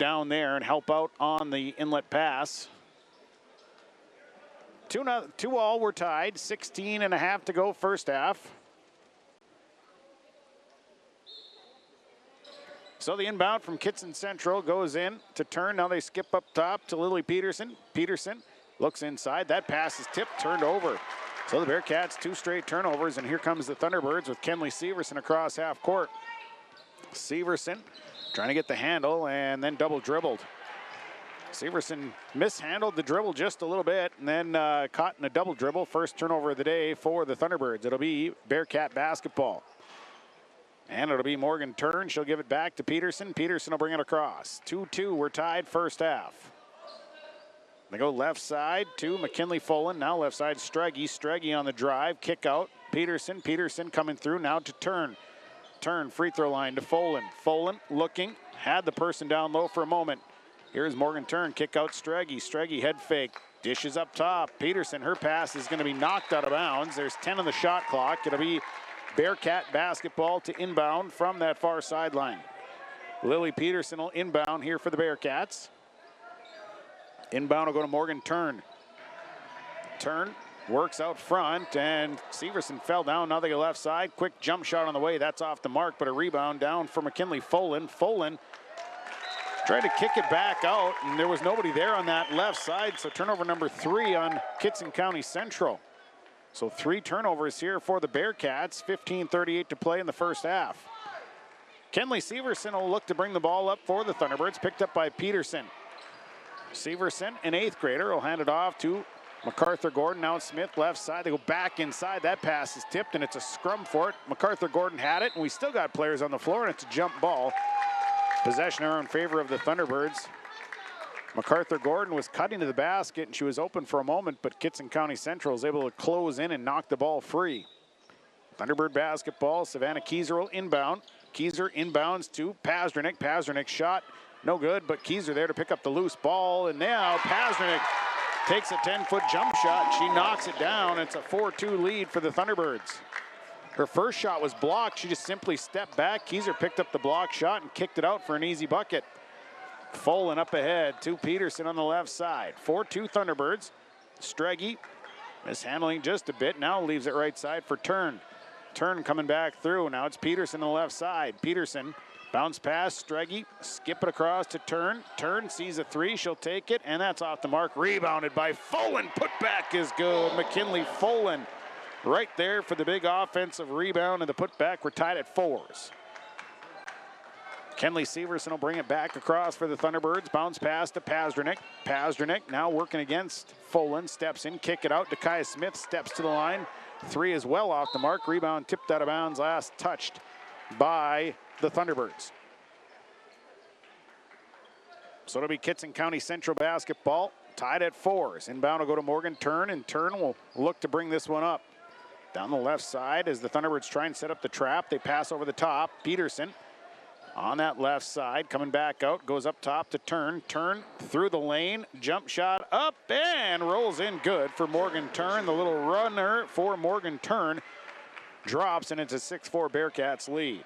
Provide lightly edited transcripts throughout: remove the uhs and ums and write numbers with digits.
down there and help out on the inlet pass. 2-2 we're tied. 16.5 to go first half. So the inbound from KITTSON Central goes in to turn. Now they skip up top to Lily Peterson. Peterson looks inside. That pass is tipped, turned over. So the Bearcats 2 straight turnovers, and here comes the Thunderbirds with Kenley Severson across half court. Severson trying to get the handle and then double dribbled. Severson mishandled the dribble just a little bit and then caught in a double dribble. First turnover of the day for the Thunderbirds. It'll be Bearcat basketball. And it'll be Morgan Turn. She'll give it back to Peterson. Peterson will bring it across. 2-2, we're tied first half. They go left side to McKinley Folan. Now left side, Streggy. Streggy on the drive, kick out. Peterson. Peterson coming through now to Turn. Turn, free throw line to Folan. Folan looking, had the person down low for a moment. Here's Morgan Turn, kick out Streggy. Streggy head fake, dishes up top. Peterson, her pass is going to be knocked out of bounds. There's 10 on the shot clock. It'll be Bearcat basketball to inbound from that far sideline. Lily Peterson will inbound here for the Bearcats. Inbound will go to Morgan Turn. Turn works out front, and Severson fell down. Now they go left side. Quick jump shot on the way. That's off the mark, but a rebound down for McKinley Folan. Folan tried to kick it back out, and there was nobody there on that left side, so turnover number 3 on Kittson County Central. So 3 turnovers here for the Bearcats. 15:38 to play in the first half. Kenley Severson will look to bring the ball up for the Thunderbirds, picked up by Peterson. Severson, an 8th grader, will hand it off to MacArthur Gordon. Now it's Smith left side. They go back inside. That pass is tipped, and it's a scrum for it. MacArthur Gordon had it, and we still got players on the floor, and it's a jump ball. Possession error in favor of the Thunderbirds. MacArthur Gordon was cutting to the basket, and she was open for a moment, but Kittson County Central was able to close in and knock the ball free. Thunderbird basketball, Savannah Kieser will inbound. Kieser inbounds to Pazdernik. Pazdernik shot, no good, but Kieser there to pick up the loose ball, and now Pazdernik takes a 10-foot jump shot, and she knocks it down. It's a 4-2 lead for the Thunderbirds. Her first shot was blocked. She just simply stepped back. Kieser picked up the block shot and kicked it out for an easy bucket. Folan up ahead to Peterson on the left side. 4-2 Thunderbirds. Streggy mishandling just a bit. Now leaves it right side for Turn. Turn coming back through. Now it's Peterson on the left side. Peterson bounce pass. Streggy skip it across to Turn. Turn sees a 3. She'll take it, and that's off the mark. Rebounded by Folan. Put back is good. McKinley Folan right there for the big offensive rebound, and the putback. We're tied at 4s. Kenley Severson will bring it back across for the Thunderbirds. Bounce pass to Pazdernik. Pazdernik now working against Folan. Steps in, kick it out. Dakaya Smith steps to the line. 3 is well off the mark. Rebound tipped out of bounds. Last touched by the Thunderbirds. So it'll be Kittson County Central basketball tied at 4s. Inbound will go to Morgan Turn, and Turn will look to bring this one up. Down the left side as the Thunderbirds try and set up the trap. They pass over the top. Peterson on that left side, coming back out, goes up top to Turn. Turn through the lane, jump shot up and rolls in good for Morgan Turn. The little runner for Morgan Turn drops, and it's a 6-4 Bearcats lead.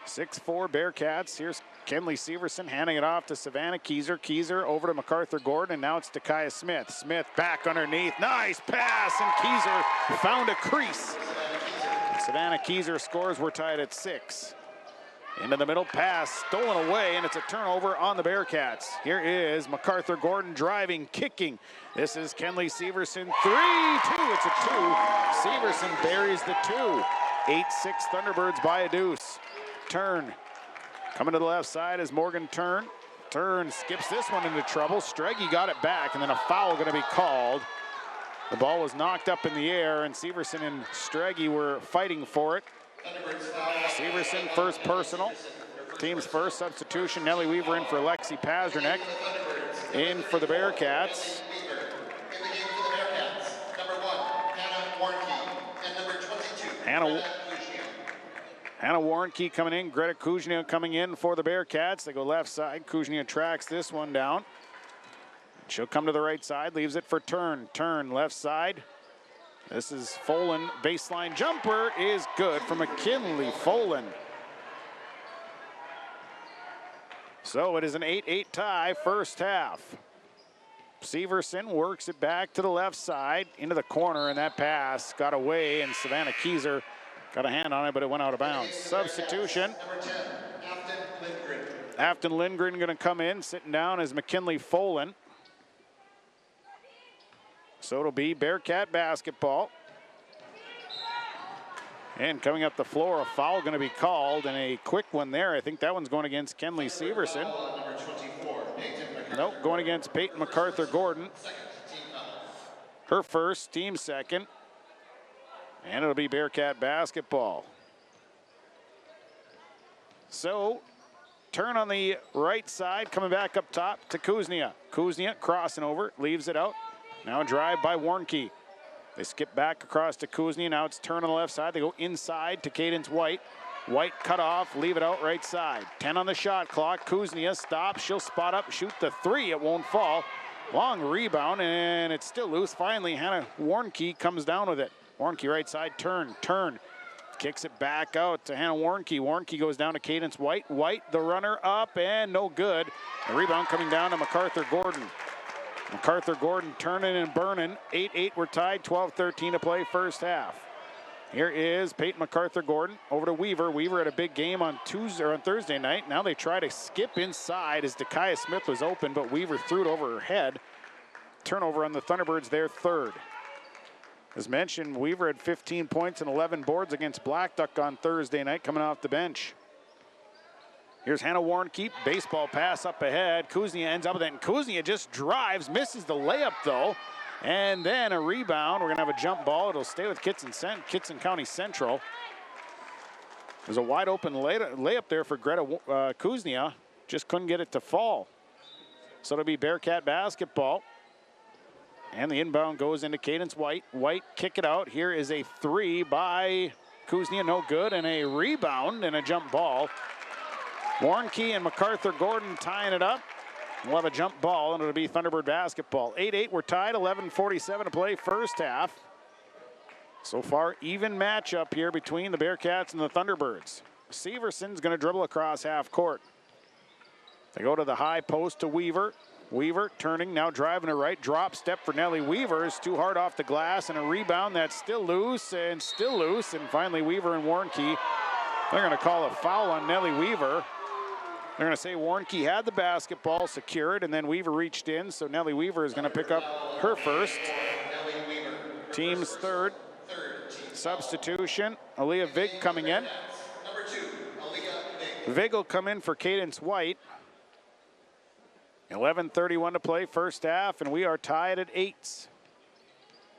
6-4 Bearcats. Here's Kenley Severson handing it off to Savannah Kieser. Kieser over to MacArthur Gordon, and now it's Dakaya Smith. Smith back underneath. Nice pass, and Kieser found a crease. Savannah Kieser scores. We're tied at 6. Into the middle, pass stolen away, and it's a turnover on the Bearcats. Here is MacArthur Gordon driving, kicking. This is Kenley Severson, 3-2, it's a 2. Severson buries the 2. 8-6 Thunderbirds by a deuce. Turn coming to the left side is Morgan Turn. Turn skips this one into trouble. Streggy got it back, and then a foul going to be called. The ball was knocked up in the air, and Severson and Streggy were fighting for it. Severson, first personal. Team's first substitution. Nellie Weaver in for Lexi Pazdernik. In for the Bearcats. Hannah Warnke coming in. Greta Kuznia coming in for the Bearcats. They go left side. Kuznia tracks this one down. She'll come to the right side. Leaves it for Turn. Turn left side. This is Folan. Baseline jumper is good for McKinley Folan. So it is an 8-8 tie first half. Severson works it back to the left side into the corner, and that pass got away, and Savannah Keyser got a hand on it, but it went out of bounds. Substitution. Afton Lindgren going to come in. Sitting down is McKinley Folan. So it'll be Bearcat basketball. And coming up the floor, a foul going to be called, and a quick one there. I think that one's going against Kenley Severson. Nope, going against Peyton MacArthur-Gordon. Her first, team second. And it'll be Bearcat basketball. So, turn on the right side, coming back up top to Kuznia. Kuznia crossing over, leaves it out. Now a drive by Warnke. They skip back across to Kuznia. Now it's turn on the left side. They go inside to Cadence White. White cut off, leave it out right side. 10 on the shot clock. Kuznia stops. She'll spot up, shoot the three. It won't fall. Long rebound, and it's still loose. Finally, Hannah Warnke comes down with it. Warnke right side, turn. Kicks it back out to Hannah Warnke. Warnke goes down to Cadence White. White, the runner up, and no good. The rebound coming down to MacArthur-Gordon. MacArthur-Gordon turning and burning. 8-8, we're tied. 12-13 to play first half. Here is Peyton MacArthur-Gordon over to Weaver. Weaver had a big game on Thursday night. Now they try to skip inside as Dakaya Smith was open, but Weaver threw it over her head. Turnover on the Thunderbirds, their third. As mentioned, Weaver had 15 points and 11 boards against Blackduck on Thursday night coming off the bench. Here's Hannah Warnke, baseball pass up ahead. Kuznia ends up with it, and Kuznia just drives, misses the layup though. And then a rebound. We're going to have a jump ball. It'll stay with Kittson County Central. There's a wide open layup there for Greta Kuznia. Just couldn't get it to fall. So it'll be Bearcat basketball. And the inbound goes into Cadence White. White kick it out. Here is a three by Kuznia, no good. And a rebound and a jump ball. Warnke and MacArthur-Gordon tying it up. We'll have a jump ball, and it'll be Thunderbird basketball. 8-8, we're tied, 11:47 to play first half. So far, even matchup here between the Bearcats and the Thunderbirds. Severson's going to dribble across half court. They go to the high post to Weaver. Weaver turning, now driving to right. Drop step for Nellie Weaver. Is too hard off the glass, and a rebound that's still loose. And finally, Weaver and Warnke, they're going to call a foul on Nellie Weaver. They're going to say Warnke had the basketball secured, and then Weaver reached in, so Nellie Weaver is going to pick up her first. Team's third. Substitution, Aaliyah Vig coming in. Vig will come in for Cadence White. 11:31 to play first half, and we are tied at 8.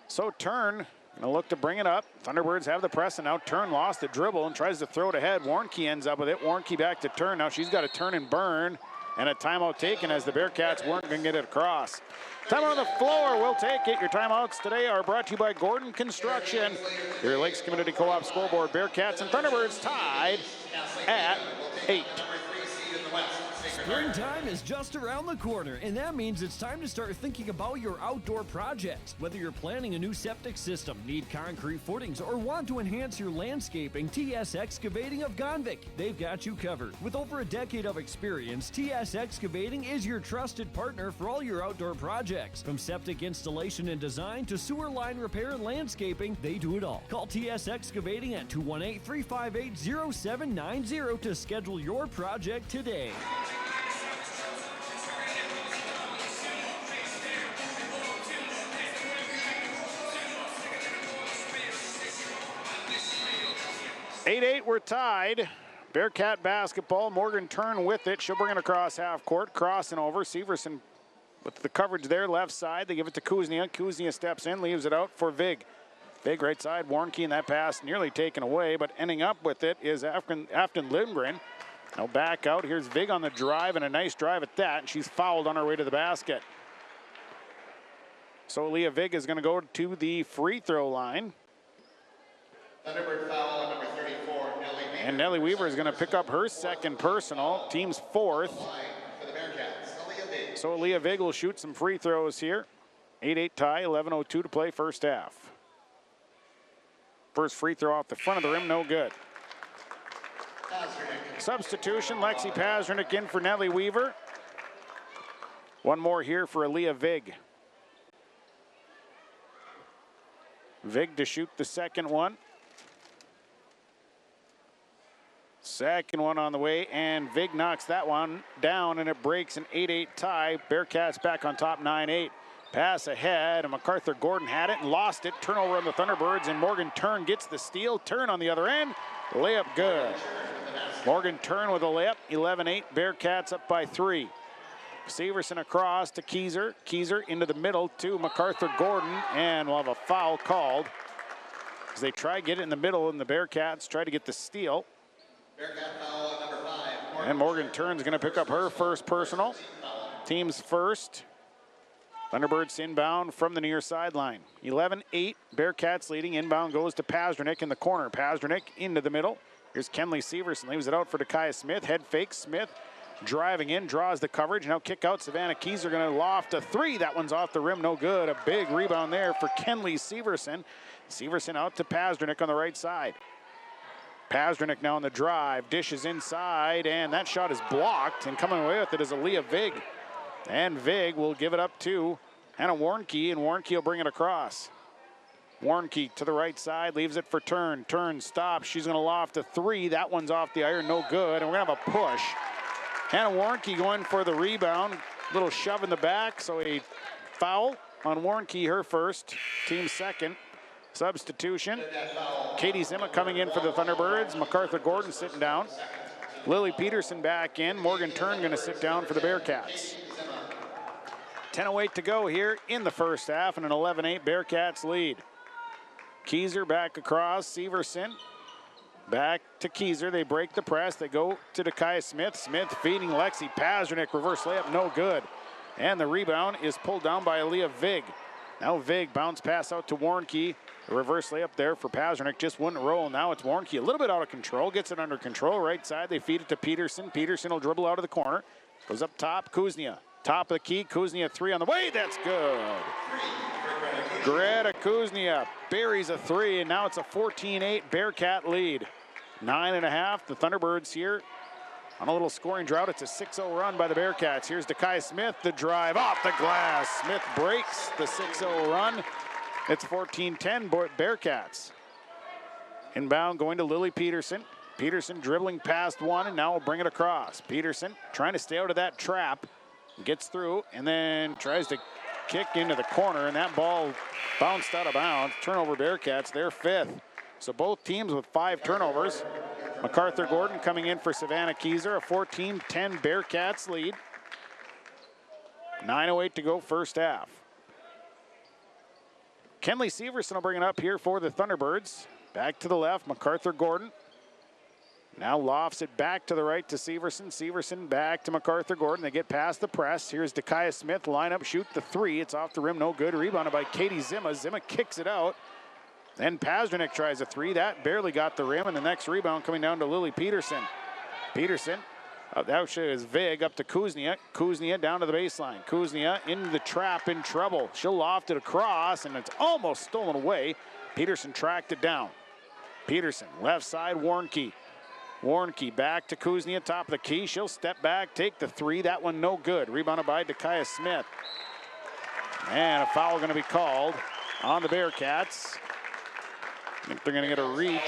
So Turn going to look to bring it up. Thunderbirds have the press, and now Turn lost the dribble and tries to throw it ahead. Warnke ends up with it. Warnke back to Turn. Now she's got to turn and burn, and a timeout taken as the Bearcats weren't going to get it across. Timeout on the floor. We'll take it. Your timeouts today are brought to you by Gordon Construction. Your Lakes Community Co-op scoreboard. Bearcats and Thunderbirds tied at 8. Springtime is just around the corner, and that means it's time to start thinking about your outdoor projects. Whether you're planning a new septic system, need concrete footings, or want to enhance your landscaping, TS Excavating of Gonvick, they've got you covered. With over a decade of experience, TS Excavating is your trusted partner for all your outdoor projects. From septic installation and design to sewer line repair and landscaping, they do it all. Call TS Excavating at 218-358-0790 to schedule your project today. We're tied. Bearcat basketball. Morgan Turn with it. She'll bring it across half court. Crossing over. Severson with the coverage there, left side. They give it to Kuznia. Kuznia steps in, leaves it out for Vig. Vig right side. Warnke, and that pass nearly taken away, but ending up with it is Afton Lindgren. Now back out. Here's Vig on the drive, and a nice drive at that, and she's fouled on her way to the basket. So Leah Vig is going to go to the free throw line. Thunderbird foul on number 34, Nellie Weaver. And Nellie Weaver is going to pick up her second personal, team's fourth. For the Bearcats, Aaliyah Vig. So Aaliyah Vig will shoot some free throws here. 8-8 tie, 11:02 to play first half. First free throw off the front of the rim, no good. Substitution, Lexi Pazernick in for Nellie Weaver. One more here for Aaliyah Vig. Vig to shoot the second one. Second one on the way, and Vig knocks that one down, and it breaks an 8-8 tie. Bearcats back on top 9-8. Pass ahead, and MacArthur Gordon had it and lost it. Turnover on the Thunderbirds, and Morgan Turn gets the steal. Turn on the other end. Layup good. Morgan Turn with a layup. 11-8. Bearcats up by 3. Severson across to Keyser. Keyser into the middle to MacArthur Gordon, and we'll have a foul called as they try to get it in the middle, and the Bearcats try to get the steal. Bearcat foul number 5. And Morgan Turn's going to pick up her first personal. Team's first. Thunderbirds inbound from the near sideline. 11-8. Bearcats leading. Inbound goes to Pazernick in the corner. Pazernick into the middle. Here's Kenley Severson. Leaves it out for Dakaya Smith. Head fake. Smith driving in. Draws the coverage. Now kick out. Savannah Keyser going to loft a 3. That one's off the rim. No good. A big rebound there for Kenley Severson. Severson out to Pazernick on the right side. Pazernick now on the drive, dishes inside, and that shot is blocked, and coming away with it is Aaliyah Vig. And Vig will give it up to Hannah Warnke, and Warnke will bring it across. Warnke to the right side, leaves it for Turn. Turn stops, she's gonna loft a 3. That one's off the iron, no good, and we're gonna have a push. Hannah Warnke going for the rebound, little shove in the back, so a foul on Warnke, her first, team second. Substitution. Katie Zimma coming in for the Thunderbirds. MacArthur Gordon sitting down. Lily Peterson back in. Morgan Turn going to sit down for the Bearcats. 10:08 to go here in the first half, and an 11-8 Bearcats lead. Keyser back across. Severson back to Keyser. They break the press. They go to Dakaya Smith. Smith feeding Lexi Pazernick. Reverse layup, no good. And the rebound is pulled down by Aaliyah Vig. Now Vig bounce pass out to Warnke. The reverse layup there for Pazernick just wouldn't roll. Now it's Warnke a little bit out of control. Gets it under control. Right side, they feed it to Peterson. Peterson will dribble out of the corner. Goes up top, Kuznia. Top of the key, Kuznia 3 on the way. That's good. Greta Kuznia buries a 3, and now it's a 14-8 Bearcat lead. 9.5. The Thunderbirds here on a little scoring drought. It's a 6-0 run by the Bearcats. Here's Dakaya Smith, the drive off the glass. Smith breaks the 6-0 run. It's 14-10 Bearcats. Inbound going to Lily Peterson. Peterson dribbling past one, and now will bring it across. Peterson trying to stay out of that trap. Gets through and then tries to kick into the corner, and that ball bounced out of bounds. Turnover Bearcats, their 5th. So both teams with 5 turnovers. MacArthur Gordon coming in for Savannah Keyser. A 14-10 Bearcats lead. 9:08 to go first half. Kenley Severson will bring it up here for the Thunderbirds. Back to the left, MacArthur Gordon. Now lofts it back to the right to Severson. Severson back to MacArthur Gordon. They get past the press. Here's Dakaya Smith. Line up, shoot the 3. It's off the rim, no good. Rebounded by Katie Zimma. Zimma kicks it out. Then Pazernick tries a 3. That barely got the rim, and the next rebound coming down to Lily Peterson. Peterson, that is Vig up to Kuznia. Kuznia down to the baseline. Kuznia in the trap, in trouble. She'll loft it across, and it's almost stolen away. Peterson tracked it down. Peterson, left side, Warnke. Warnke back to Kuznia, top of the key. She'll step back, take the 3. That one no good. Rebounded by Dakaya Smith. And a foul going to be called on the Bearcats. I think they're going to get a reach.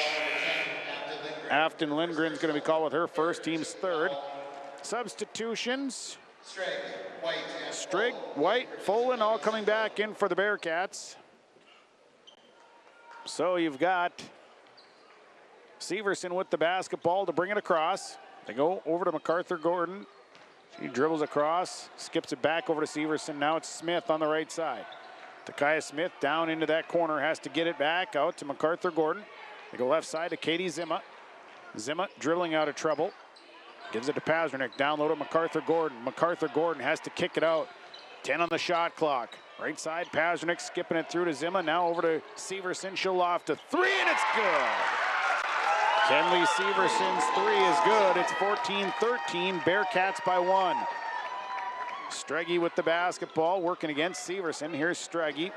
Afton Lindgren's going to be called with her first, team's 3rd. Substitutions. Strigg, White, Folan all coming back in for the Bearcats. So you've got Severson with the basketball to bring it across. They go over to MacArthur Gordon. She dribbles across, skips it back over to Severson. Now it's Smith on the right side. Dakaya Smith down into that corner, has to get it back out to MacArthur Gordon. They go left side to Katie Zimma. Zimma dribbling out of trouble. Gives it to Pazernick, down low to MacArthur Gordon. MacArthur Gordon has to kick it out. 10 on the shot clock. Right side, Pazernick skipping it through to Zimma. Now over to Severson. She'll loft a 3, and it's good. Kenley Severson's 3 is good. It's 14-13, Bearcats by 1. Streggy with the basketball, working against Severson. Here's Streggy.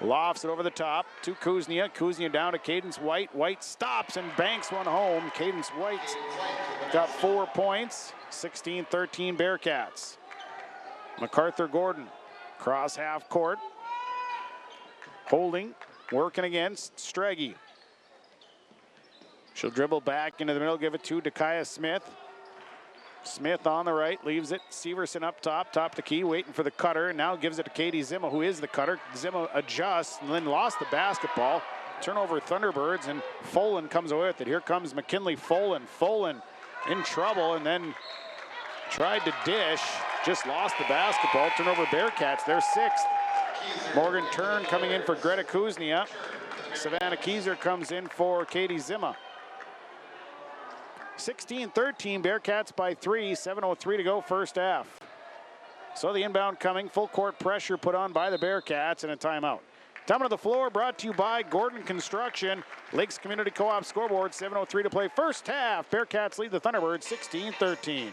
Lofts it over the top to Kuznia. Kuznia down to Cadence White. White stops and banks one home. Cadence White got 4 points. 16-13 Bearcats. MacArthur Gordon, cross half court. Holding, working against Strege. She'll dribble back into the middle, give it to Dakaya Smith. Smith on the right, leaves it. Severson up top, top to key, waiting for the cutter. Now gives it to Katie Zimma, who is the cutter. Zimma adjusts and then lost the basketball. Turnover Thunderbirds, and Folan comes away with it. Here comes McKinley Folan. Folan in trouble and then tried to dish. Just lost the basketball. Turnover Bearcats, they're 6th. Morgan Turn coming in for Greta Kuznia. Savannah Kieser comes in for Katie Zimma. 16-13, Bearcats by 3, 7:03 to go first half. So the inbound coming, full court pressure put on by the Bearcats and a timeout. Time to the floor brought to you by Gordon Construction. Lakes Community Co-op scoreboard, 7:03 to play first half. Bearcats lead the Thunderbirds 16-13.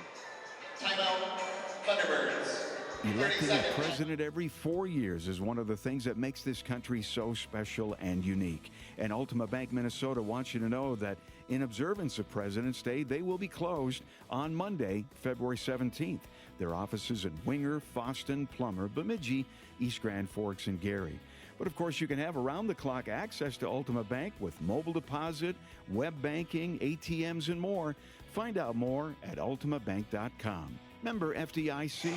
Timeout, Thunderbirds. Electing a president every 4 years is one of the things that makes this country so special and unique. And Ultima Bank Minnesota wants you to know that in observance of President's Day, they will be closed on Monday, February 17th. Their offices in Winger, Foston, Plummer, Bemidji, East Grand Forks, and Gary. But of course, you can have around-the-clock access to Ultima Bank with mobile deposit, web banking, ATMs, and more. Find out more at ultimabank.com. Member FDIC.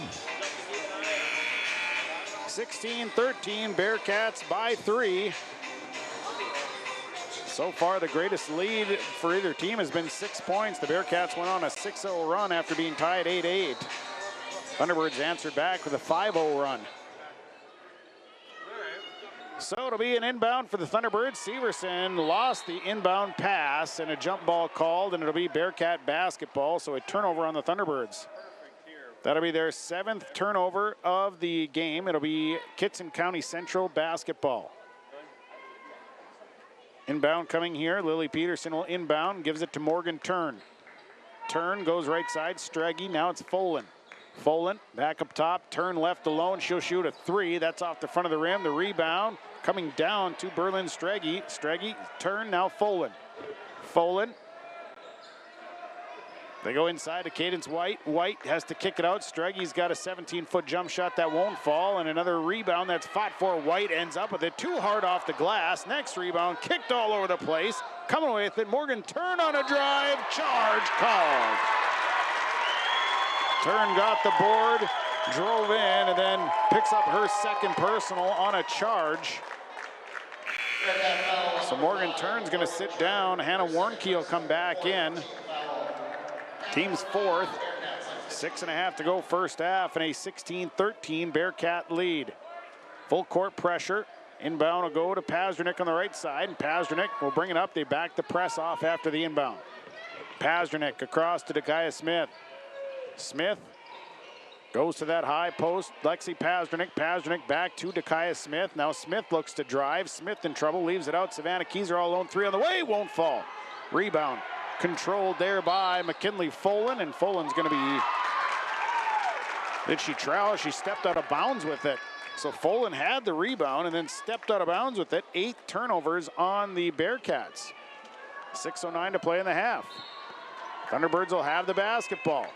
16-13, Bearcats by 3. So far, the greatest lead for either team has been 6 points. The Bearcats went on a 6-0 run after being tied 8-8. Thunderbirds answered back with a 5-0 run. So it'll be an inbound for the Thunderbirds. Severson lost the inbound pass and a jump ball called, and it'll be Bearcat basketball, so a turnover on the Thunderbirds. That'll be their 7th turnover of the game. It'll be Kittson County Central basketball. Inbound coming here. Lily Peterson will inbound, gives it to Morgan Turn. Turn goes right side, Strege. Now it's Folan. Folan back up top, Turn left alone. She'll shoot a 3. That's off the front of the rim. The rebound coming down to Berlin Strege. Strege, Turn, now Folan. Folan. They go inside to Cadence White. White has to kick it out. Strege's got a 17-foot jump shot that won't fall, and another rebound that's fought for. White ends up with it too hard off the glass. Next rebound kicked all over the place. Coming away with it, Morgan Turn on a drive. Charge called. Turn got the board, drove in, and then picks up her 2nd personal on a charge. So Morgan Turn's going to sit down. Hannah Warnke will come back in. Team's 4th. 6.5 to go first half, and a 16-13 Bearcat lead. Full court pressure. Inbound will go to Pazdernick on the right side, and Pazdernick will bring it up. They back the press off after the inbound. Pazdernick across to Dakaya Smith. Smith goes to that high post. Lexi Pazdernick. Pazdernick back to Dakaya Smith. Now Smith looks to drive. Smith in trouble, leaves it out. Savannah Kieser all alone. 3 on the way, won't fall. Rebound controlled there by McKinley Folan, and Folan's going to be... Did she trowel? She stepped out of bounds with it. So Folan had the rebound and then stepped out of bounds with it. 8 turnovers on the Bearcats. 6:09 to play in the half. Thunderbirds will have the basketball.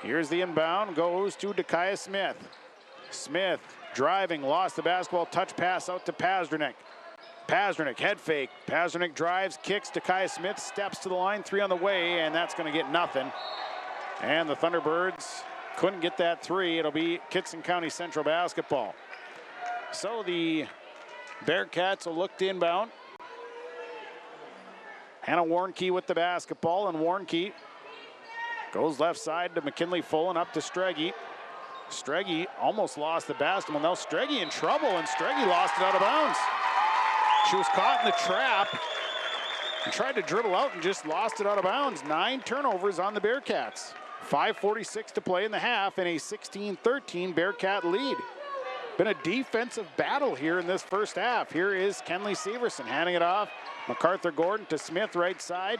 Here's the inbound, goes to Dakaya Smith. Smith driving, lost the basketball, touch pass out to Pazdernick. Pazdernick, head fake. Pazdernick drives, kicks. Dakaya Smith steps to the line, 3 on the way, and that's going to get nothing. And the Thunderbirds couldn't get that 3. It'll be Kittson County Central basketball. So the Bearcats will look to inbound. Hannah Warnke with the basketball, and Warnke goes left side to McKinley Folan, up to Strege. Strege almost lost the basketball. Now Strege in trouble, and Strege lost it out of bounds. She was caught in the trap and tried to dribble out and just lost it out of bounds. 9 turnovers on the Bearcats. 5:46 to play in the half, and a 16-13 Bearcat lead. Been a defensive battle here in this first half. Here is Kenley Severson handing it off. MacArthur Gordon to Smith right side.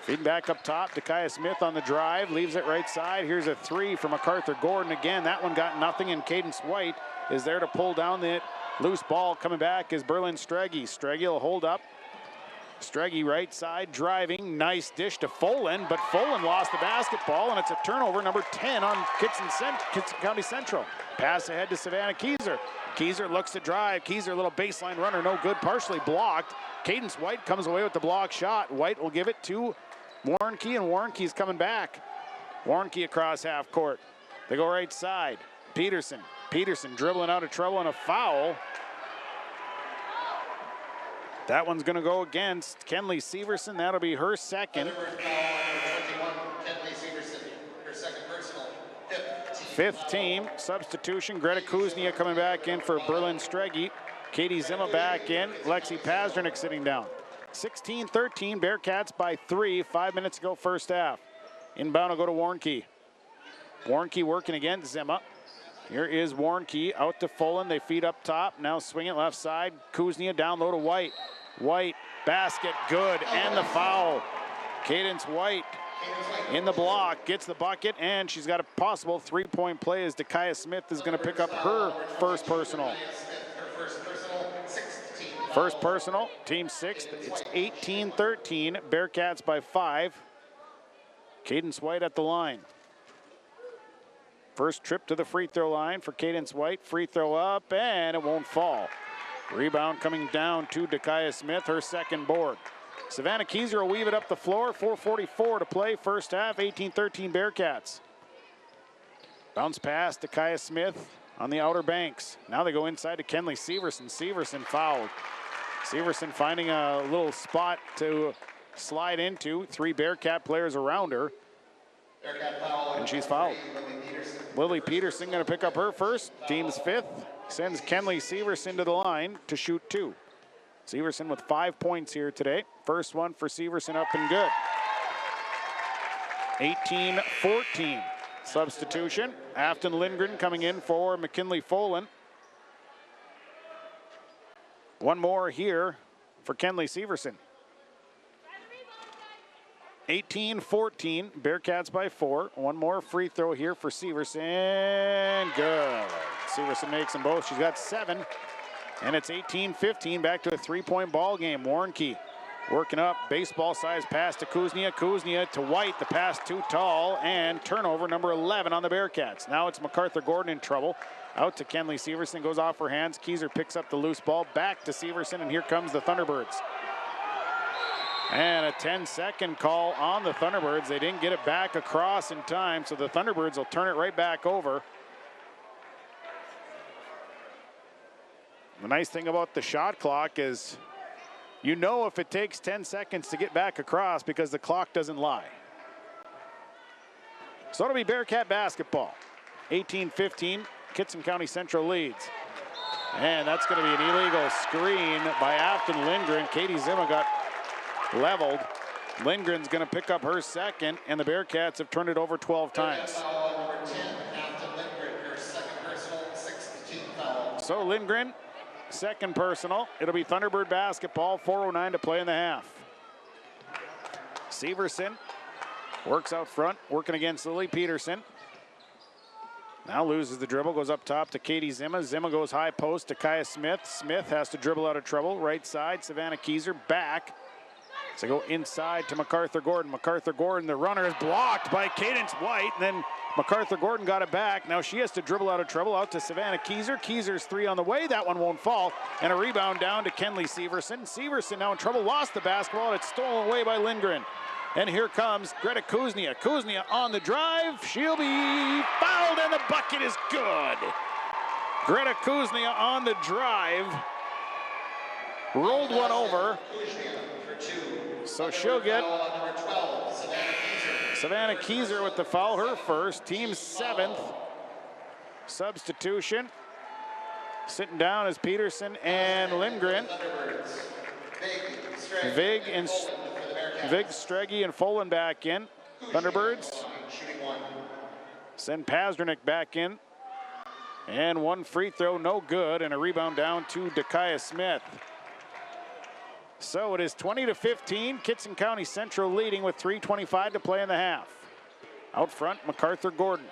Feeding back up top, Dakaya Smith on the drive, leaves it right side. Here's a 3 from MacArthur Gordon. Again, that one got nothing, and Cadence White is there to pull down the loose ball. Coming back is Berlin Strege. Strege will hold up. Strege right side, driving, nice dish to Folan, but Folan lost the basketball, and it's a turnover, number 10 on Kittson County Central. Pass ahead to Savannah Keyser. Keyser looks to drive. Keyser, a little baseline runner, no good, partially blocked. Cadence White comes away with the block shot. White will give it to Warnke, and Warnke's coming back. Warnke across half court. They go right side. Peterson dribbling out of trouble and a foul. That one's going to go against Kenley Severson. That'll be her second. Fifth team substitution. Greta Kuznia coming back in for Berlin Strege. Katie Zima back in. Lexi Pazdernik sitting down. 16-13, Bearcats by 3. 5 minutes ago, first half. Inbound will go to Warnke. Warnke working against Zima. Here is Warnke out to Folan. They feed up top. Now swing it left side. Kuznia down low to White. White, basket, good, and the foul. Cadence White in the block, gets the bucket, and she's got a possible three-point play as Dakaya Smith is going to pick up her first personal. First personal, team sixth. It's 18-13, Bearcats by 5. Cadence White at the line. First trip to the free throw line for Cadence White. Free throw up, and it won't fall. Rebound coming down to Dakaya Smith, her second board. Savannah Keyser will weave it up the floor. 4:44 to play, first half, 18-13 Bearcats. Bounce pass, Dakaya Smith on the outer banks. Now they go inside to Kenley Severson. Severson fouled. Severson finding a little spot to slide into. 3 Bearcat players around her. And she's fouled. Lily Peterson going to pick up her first, team's 5th. Sends Kenley Severson to the line to shoot 2. Severson with 5 points here today. First one for Severson up and good. 18-14. Substitution. Afton Lindgren coming in for McKinley Folan. One more here for Kenley Severson. 18-14, Bearcats by 4. One more free throw here for Severson. Good. Severson makes them both. She's got 7. And it's 18-15, back to a 3-point ball game. Warnke working up, baseball-sized pass to Kuznia. Kuznia to White, the pass too tall, and turnover number 11 on the Bearcats. Now it's MacArthur Gordon in trouble. Out to Kenley Severson, goes off her hands. Keyser picks up the loose ball, back to Severson, and here comes the Thunderbirds. And a 10-second call on the Thunderbirds. They didn't get it back across in time, so the Thunderbirds will turn it right back over. The nice thing about the shot clock is you know if it takes 10 seconds to get back across because the clock doesn't lie. So it'll be Bearcat basketball. 18-15, Kittson County Central leads. And that's going to be an illegal screen by Afton Lindgren. Katie Zima got leveled. Lindgren's going to pick up her second, and the Bearcats have turned it over 12 times. So Lindgren, second personal. It'll be Thunderbird basketball, 4:09 to play in the half. Severson works out front, working against Lily Peterson. Now loses the dribble, goes up top to Katie Zima. Zima goes high post to Kaya Smith. Smith has to dribble out of trouble. Right side, Savannah Keyser back. So go inside to MacArthur Gordon. MacArthur Gordon, the runner, is blocked by Cadence White. And then MacArthur Gordon got it back. Now she has to dribble out of trouble out to Savannah Keyser. Keyser's 3 on the way. That one won't fall. And a rebound down to Kenley Severson. Severson now in trouble, lost the basketball, and it's stolen away by Lindgren. And here comes Greta Kuznia. Kuznia on the drive. She'll be fouled, and the bucket is good. Greta Kuznia on the drive. Rolled one over. So she'll get Savannah Keyser with the foul, her first, team 7th. Substitution. Sitting down is Peterson and Lindgren. Vig, Strege, and Folan back in. Thunderbirds send Pazdernik back in. And one free throw, no good, and a rebound down to Dakaya Smith. So it is 20-15, Kittson County Central leading with 3:25 to play in the half. Out front, MacArthur Gordon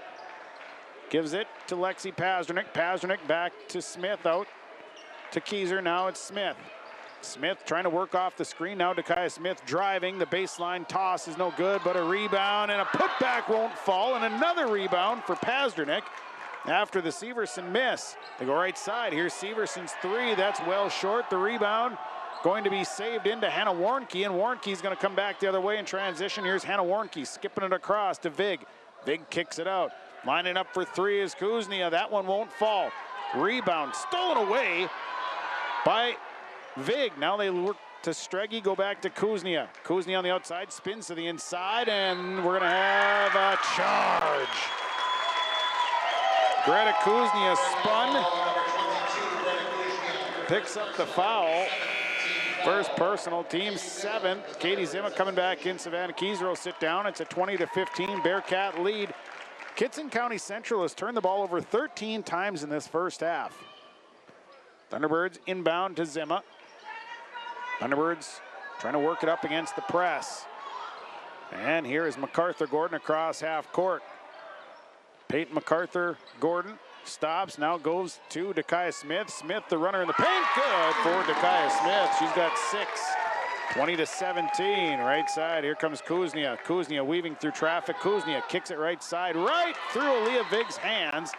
gives it to Lexi Pazdernik. Pazdernik back to Smith, out to Keyser. Now it's Smith. Smith trying to work off the screen. Now Dakaya Smith driving. The baseline toss is no good, but a rebound and a putback won't fall. And another rebound for Pasternak after the Severson miss. They go right side. Here's Severson's three. That's well short. The rebound going to be saved into Hannah Warnke, and Warnke's going to come back the other way in transition. Here's Hannah Warnke skipping it across to Vig. Vig kicks it out. Lining up for three is Kuznia. That one won't fall. Rebound stolen away by Vig. Now they look to Stregi, go back to Kuznia. Kuznia on the outside, spins to the inside, and we're going to have a charge. Greta Kuznia spun, picks up the foul. First personal, team 7. Katie Zima coming back in. Savannah Keesero sit down. It's a 20-15 Bearcat lead. Kittson County Central has turned the ball over 13 times in this first half. Thunderbirds inbound to Zima. Thunderbirds trying to work it up against the press. And here is MacArthur Gordon across half court. Peyton MacArthur Gordon stops, now goes to Dakaya Smith. Smith, the runner in the paint, good for Dakaya Smith. She's got 6. 20-17, right side. Here comes Kuznia. Kuznia weaving through traffic. Kuznia kicks it right side, right through Aaliyah Vig's hands.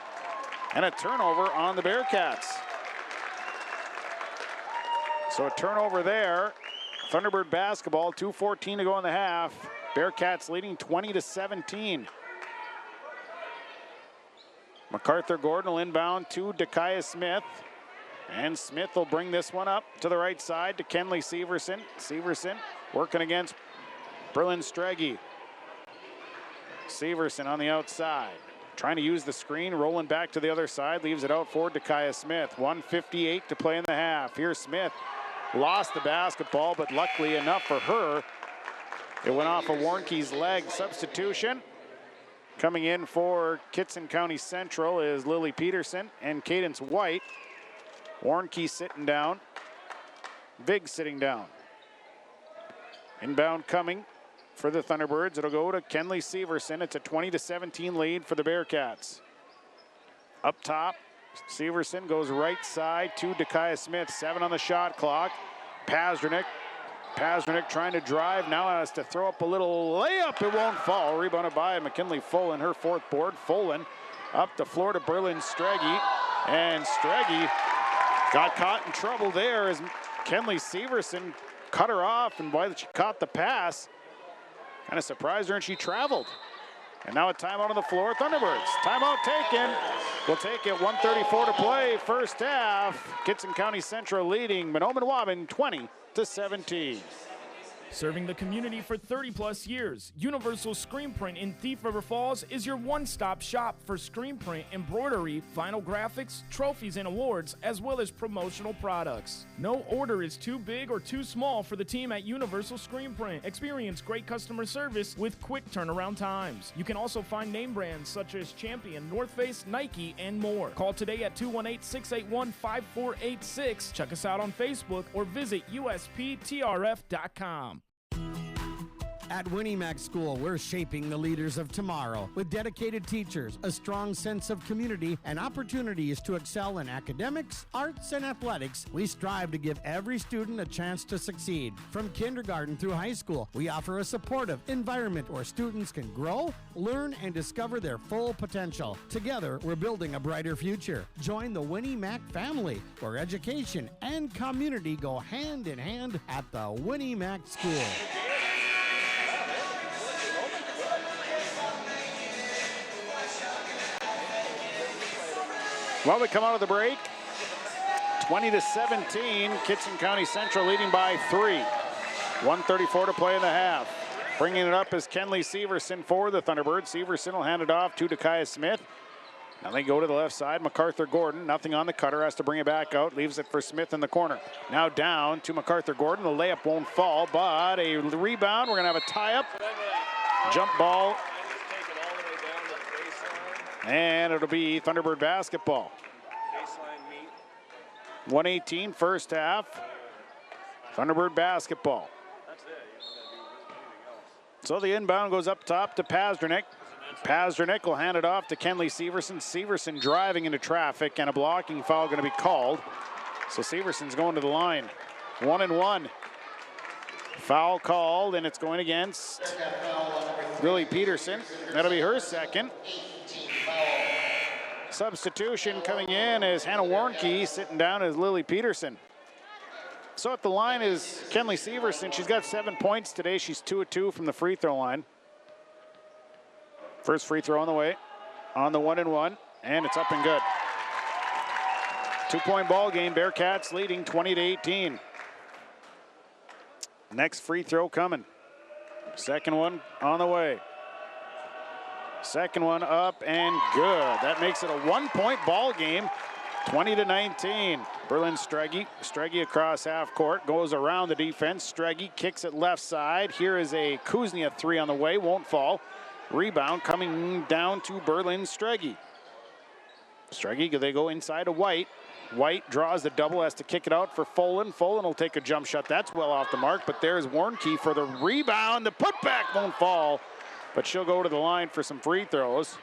And a turnover on the Bearcats. So a turnover there. Thunderbird basketball, 2:14 to go in the half. Bearcats leading 20-17. MacArthur Gordon will inbound to Dakaya Smith. And Smith will bring this one up to the right side to Kenley Severson. Severson working against Berlin Stregi. Severson on the outside. Trying to use the screen, rolling back to the other side. Leaves it out for Dakaya Smith. 1:58 to play in the half. Here's Smith. Lost the basketball, but luckily enough for her, it went off of Warnke's leg. Substitution. Coming in for Kittson County Central is Lily Peterson and Cadence White. Warnke sitting down. Vig sitting down. Inbound coming for the Thunderbirds. It'll go to Kenley Severson. It's a 20-17 lead for the Bearcats. Up top, Severson goes right side to Dakaya Smith. 7 on the shot clock. Pasternak trying to drive, now has to throw up a little layup. It won't fall. Rebounded by McKinley Folan, her 4th board. Folan up the floor to Berlin Stregi. And Stregi got caught in trouble there as Kenley Severson cut her off, and while she caught the pass, kind of surprised her, and she traveled. And now a timeout on the floor. Thunderbirds, timeout taken. We'll take it, 1:34 to play, first half. Kittson County Central leading Mahnomen-WAUBUN 20-17. Serving the community for 30-plus years, Universal Screen Print in Thief River Falls is your one-stop shop for screen print, embroidery, final graphics, trophies, and awards, as well as promotional products. No order is too big or too small for the team at Universal Screen Print. Experience great customer service with quick turnaround times. You can also find name brands such as Champion, North Face, Nike, and more. Call today at 218-681-5486. Check us out on Facebook or visit usptrf.com. At Winnie Mac School, we're shaping the leaders of tomorrow with dedicated teachers, a strong sense of community, and opportunities to excel in academics, arts, and athletics. We strive to give every student a chance to succeed. From kindergarten through high school, we offer a supportive environment where students can grow, learn, and discover their full potential. Together, we're building a brighter future. Join the Winnie Mac family, where education and community go hand in hand at the Winnie Mac School. Well, we come out of the break, 20-17, Kittson County Central leading by 3. 1:34 to play in the half. Bringing it up is Kenley Severson for the Thunderbirds. Severson will hand it off to Dakaya Smith. Now they go to the left side. MacArthur Gordon, nothing on the cutter, has to bring it back out. Leaves it for Smith in the corner. Now down to MacArthur Gordon. The layup won't fall, but a rebound. We're going to have a tie-up. Jump ball. And it'll be Thunderbird basketball. 1:18 first half. Thunderbird basketball. So the inbound goes up top to Pasternak. Pasternak will hand it off to Kenley Severson. Severson driving into traffic, and a blocking foul going to be called. So Severson's going to the line. 1-1. Foul called, and it's going against Lily Peterson. That'll be her second. Substitution coming in is Hannah Warnke. Sitting down is Lily Peterson. So at the line is Kenley Severson. She's got 7 points today. She's 2 of 2 from the free throw line. First free throw on the way, on the 1-1, and it's up and good. 2-point ball game. Bearcats leading 20-18. Next free throw coming. Second one on the way. Second one up and good. That makes it a 1-point ball game, 20-19. Berlin Streggy. Streggy across half court, goes around the defense. Streggy kicks it left side. Here is a Kuznia three on the way, won't fall. Rebound coming down to Berlin Streggy. Streggy, they go inside to White. White draws the double, has to kick it out for Folan. Folan will take a jump shot. That's well off the mark, but there's Warnke for the rebound. The putback won't fall, but she'll go to the line for some free throws.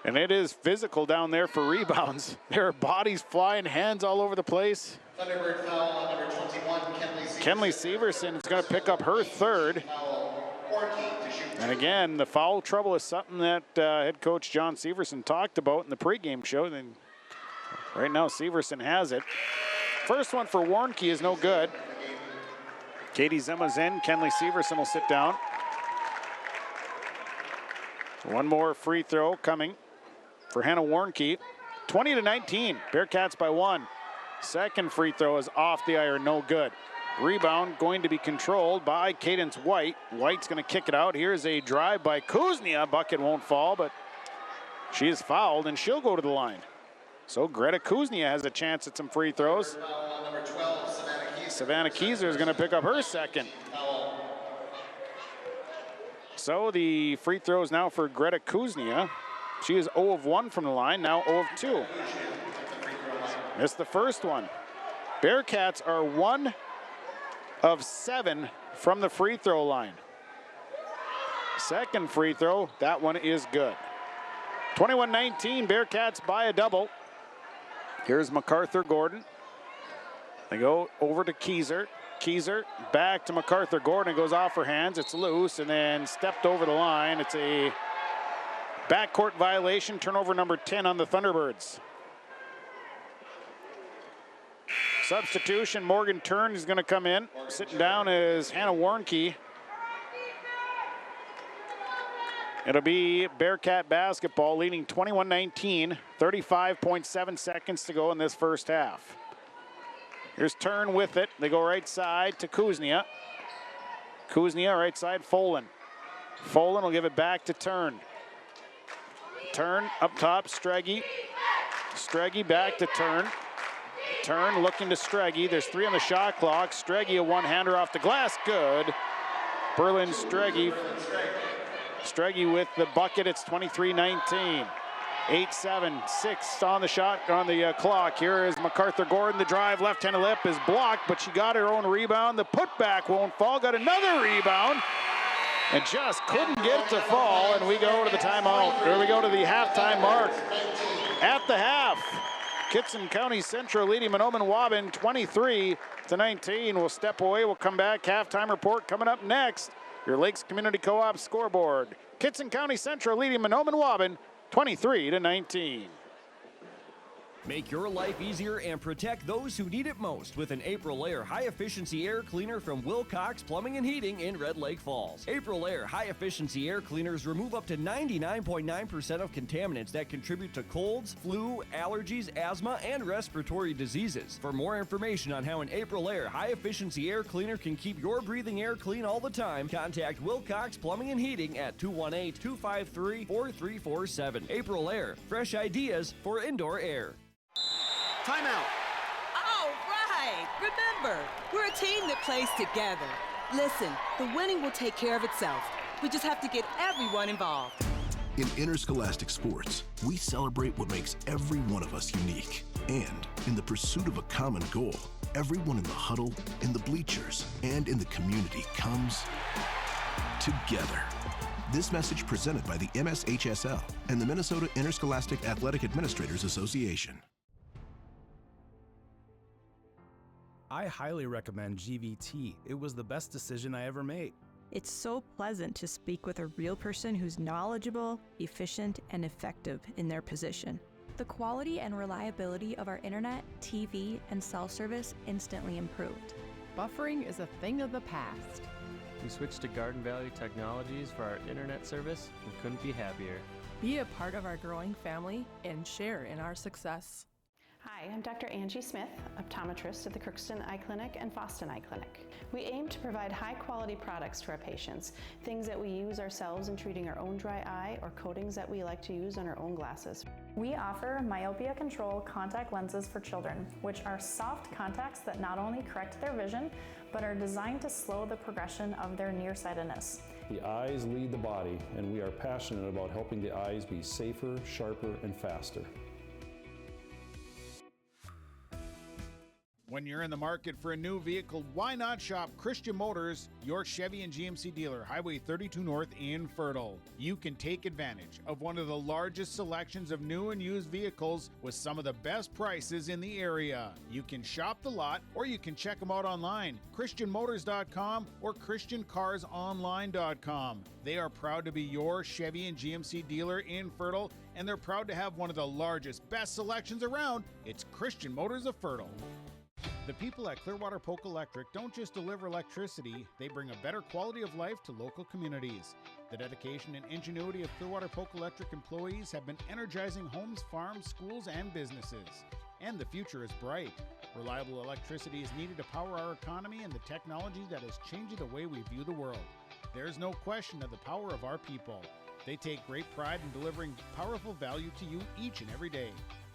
And it is physical down there for rebounds. There are bodies flying, hands all over the place. Thunderbird foul on number 21, Kenley Severson is going to pick up her third. And again, the foul trouble is something that head coach John Severson talked about in the pregame show. And right now, Severson has it. First one for Warnke is no good. Katie Zima's in. Kenley Severson will sit down. One more free throw coming for Hannah Warnke. 20-19. Bearcats by 1. Second free throw is off the iron, no good. Rebound going to be controlled by Cadence White. White's going to kick it out. Here's a drive by Kuznia. Bucket won't fall, but she is fouled, and she'll go to the line. So Greta Kuznia has a chance at some free throws. Savannah Keyser is going to pick up her second. So the free throws now for Greta Kuznia. She is 0 of 1 from the line, now 0 of 2. Missed the first one. Bearcats are 1 of 7 from the free throw line. Second free throw, that one is good. 21-19, Bearcats by a double. Here's MacArthur Gordon. They go over to Keyser. Keyser back to MacArthur Gordon. It goes off her hands. It's loose and then stepped over the line. It's a backcourt violation. Turnover number 10 on the Thunderbirds. Substitution, Morgan Turn is going to come in. Sitting down is Hannah Warnke. It'll be Bearcat basketball leading 21-19, 35.7 seconds to go in this first half. Here's Turn with it. They go right side to Kuznia. Kuznia right side, Folan. Folan will give it back to Turn. Turn up top, Streggy. Streggy back to Turn. Turn looking to Streggy. There's 3 on the shot clock. Streggy a one-hander off the glass. Good. Berlin Streggy. Streggy with the bucket. It's 23-19. 8-7, 6 on the shot on the clock. Here is MacArthur Gordon. The drive, left-handed lip is blocked, but she got her own rebound. The putback won't fall. Got another rebound and just couldn't get it to fall. And we go to the timeout. Or we go to the halftime mark. At the half, Kittson County Central leading Mahnomen-WAUBUN 23-19. We'll step away. We'll come back. Halftime report coming up next. Your Lakes Community Co-op scoreboard. Kittson County Central leading Mahnomen-WAUBUN 23-19. Make your life easier and protect those who need it most with an April-Air high-efficiency air cleaner from Wilcox Plumbing and Heating in Red Lake Falls. April-Air high-efficiency air cleaners remove up to 99.9% of contaminants that contribute to colds, flu, allergies, asthma, and respiratory diseases. For more information on how an April-Air high-efficiency air cleaner can keep your breathing air clean all the time, contact Wilcox Plumbing and Heating at 218-253-4347. April-Air, fresh ideas for indoor air. Timeout. All right. Remember, we're a team that plays together. Listen, the winning will take care of itself. We just have to get everyone involved. In interscholastic sports, we celebrate what makes every one of us unique. And in the pursuit of a common goal, everyone in the huddle, in the bleachers, and in the community comes together. This message presented by the MSHSL and the Minnesota Interscholastic Athletic Administrators Association. I highly recommend GVT. It was the best decision I ever made. It's so pleasant to speak with a real person who's knowledgeable, efficient, and effective in their position. The quality and reliability of our internet, TV, and cell service instantly improved. Buffering is a thing of the past. We switched to Garden Valley Technologies for our internet service and couldn't be happier. Be a part of our growing family and share in our success. Hi, I'm Dr. Angie Smith, optometrist at the Crookston Eye Clinic and Foston Eye Clinic. We aim to provide high-quality products to our patients, things that we use ourselves in treating our own dry eye or coatings that we like to use on our own glasses. We offer myopia control contact lenses for children, which are soft contacts that not only correct their vision, but are designed to slow the progression of their nearsightedness. The eyes lead the body, and we are passionate about helping the eyes be safer, sharper, and faster. When you're in the market for a new vehicle, why not shop Christian Motors, your Chevy and GMC dealer, Highway 32 North in Fertile. You can take advantage of one of the largest selections of new and used vehicles with some of the best prices in the area. You can shop the lot or you can check them out online, christianmotors.com or christiancarsonline.com. They are proud to be your Chevy and GMC dealer in Fertile, and they're proud to have one of the largest, best selections around. It's Christian Motors of Fertile. The people at Clearwater Polk Electric don't just deliver electricity, they bring a better quality of life to local communities. The dedication and ingenuity of Clearwater Polk Electric employees have been energizing homes, farms, schools, and businesses. And the future is bright. Reliable electricity is needed to power our economy and the technology that is changing the way we view the world. There's no question of the power of our people. They take great pride in delivering powerful value to you each and every day.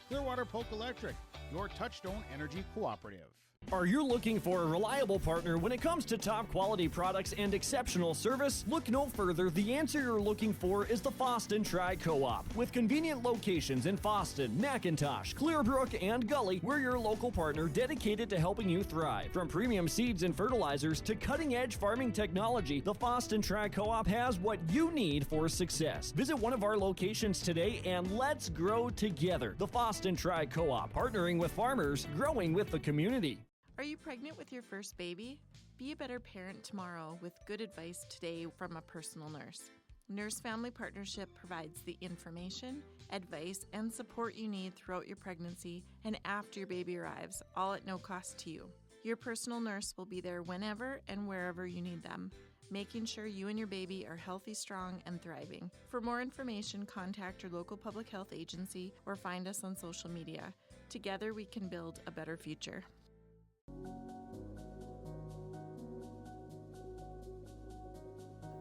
Clearwater Polk Electric, your Touchstone Energy Cooperative. Are you looking for a reliable partner when it comes to top quality products and exceptional service? Look no further. The answer you're looking for is the Foston Tri-Co-op. With convenient locations in Foston, McIntosh, Clearbrook, and Gully, we're your local partner dedicated to helping you thrive. From premium seeds and fertilizers to cutting-edge farming technology, the Foston Tri-Co-op has what you need for success. Visit one of our locations today and let's grow together. The Foston Tri-Co-op, partnering with farmers, growing with the community. Are you pregnant with your first baby? Be a better parent tomorrow with good advice today from a personal nurse. Nurse Family Partnership provides the information, advice, and support you need throughout your pregnancy and after your baby arrives, all at no cost to you. Your personal nurse will be there whenever and wherever you need them, making sure you and your baby are healthy, strong, and thriving. For more information, contact your local public health agency or find us on social media. Together, we can build a better future.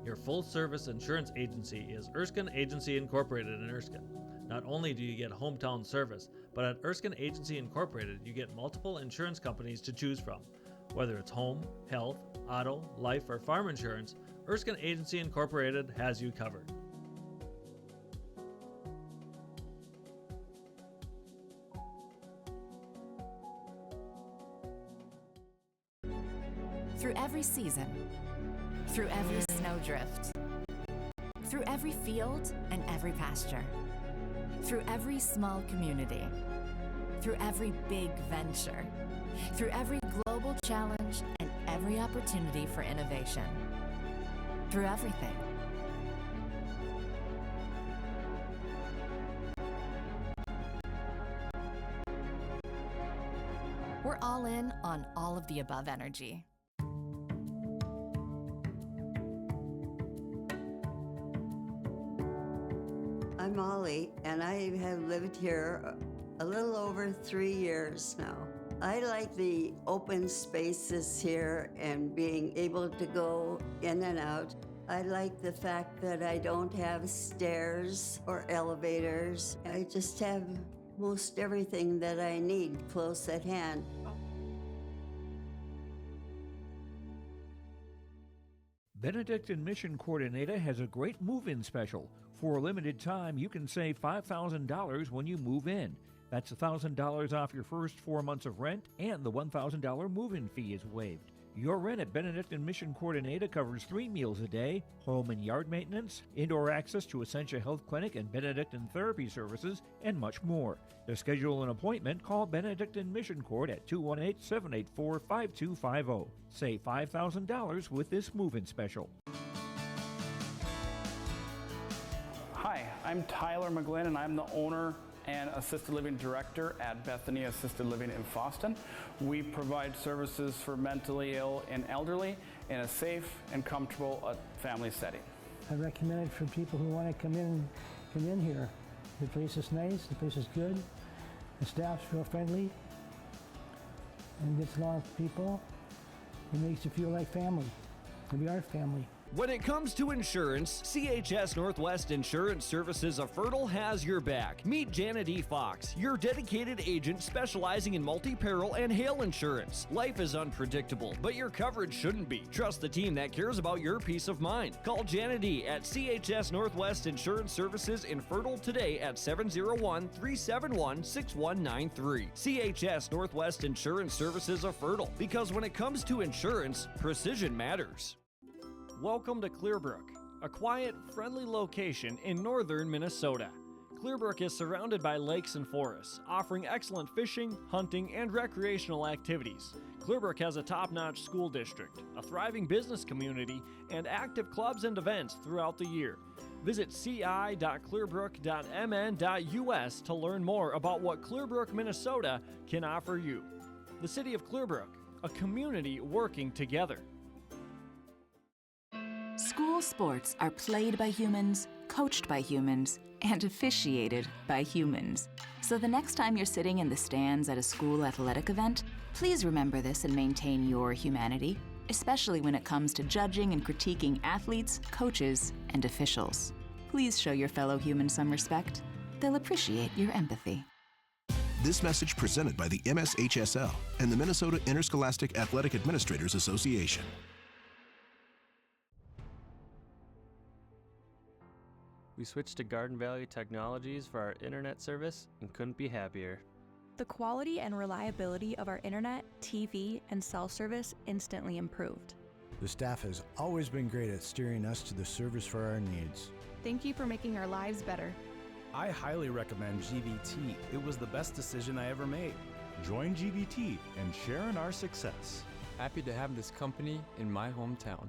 Your full-service insurance agency is Erskine Agency Incorporated in Erskine. Not only do you get hometown service, but at Erskine Agency Incorporated, you get multiple insurance companies to choose from. Whether it's home, health, auto, life, or farm insurance, Erskine Agency Incorporated has you covered. Through every season, through every snowdrift, through every field and every pasture, through every small community, through every big venture, through every global challenge and every opportunity for innovation, through everything. We're all in on all of the above energy. I'm Molly, and I have lived here a little over 3 years now. I like the open spaces here and being able to go in and out. I like the fact that I don't have stairs or elevators. I just have most everything that I need close at hand. Benedictine Mission Coordinator has a great move-in special. For a limited time, you can save $5,000 when you move in. That's $1,000 off your first 4 months of rent, and the $1,000 move-in fee is waived. Your rent at Benedict and Mission Coordinator covers 3 meals a day, home and yard maintenance, indoor access to Essentia Health Clinic and Benedict and Therapy Services, and much more. To schedule an appointment, call Benedict and Mission Court at 218-784-5250. Save $5,000 with this move-in special. Hi, I'm Tyler McGlynn, and I'm the owner and Assisted Living Director at Bethany Assisted Living in Fosston. We provide services for mentally ill and elderly in a safe and comfortable family setting. I recommend it for people who want to come in here. The place is nice, the place is good, the staff's real friendly, and gets along with people. It makes you feel like family. We are family. When it comes to insurance, CHS Northwest Insurance Services of Fertile has your back. Meet Janet E. Fox, your dedicated agent specializing in multi-peril and hail insurance. Life is unpredictable, but your coverage shouldn't be. Trust the team that cares about your peace of mind. Call Janet E. at CHS Northwest Insurance Services in Fertile today at 701-371-6193. CHS Northwest Insurance Services of Fertile, because when it comes to insurance, precision matters. Welcome to Clearbrook, a quiet, friendly location in northern Minnesota. Clearbrook is surrounded by lakes and forests, offering excellent fishing, hunting, and recreational activities. Clearbrook has a top-notch school district, a thriving business community, and active clubs and events throughout the year. Visit ci.clearbrook.mn.us to learn more about what Clearbrook, Minnesota can offer you. The City of Clearbrook, a community working together. School sports are played by humans, coached by humans, and officiated by humans. So the next time you're sitting in the stands at a school athletic event, please remember this and maintain your humanity, especially when it comes to judging and critiquing athletes, coaches, and officials. Please show your fellow humans some respect. They'll appreciate your empathy. This message presented by the MSHSL and the Minnesota Interscholastic Athletic Administrators Association. We switched to Garden Valley Technologies for our internet service and couldn't be happier. The quality and reliability of our internet, TV, and cell service instantly improved. The staff has always been great at steering us to the service for our needs. Thank you for making our lives better. I highly recommend GVT. It was the best decision I ever made. Join GVT and share in our success. Happy to have this company in my hometown.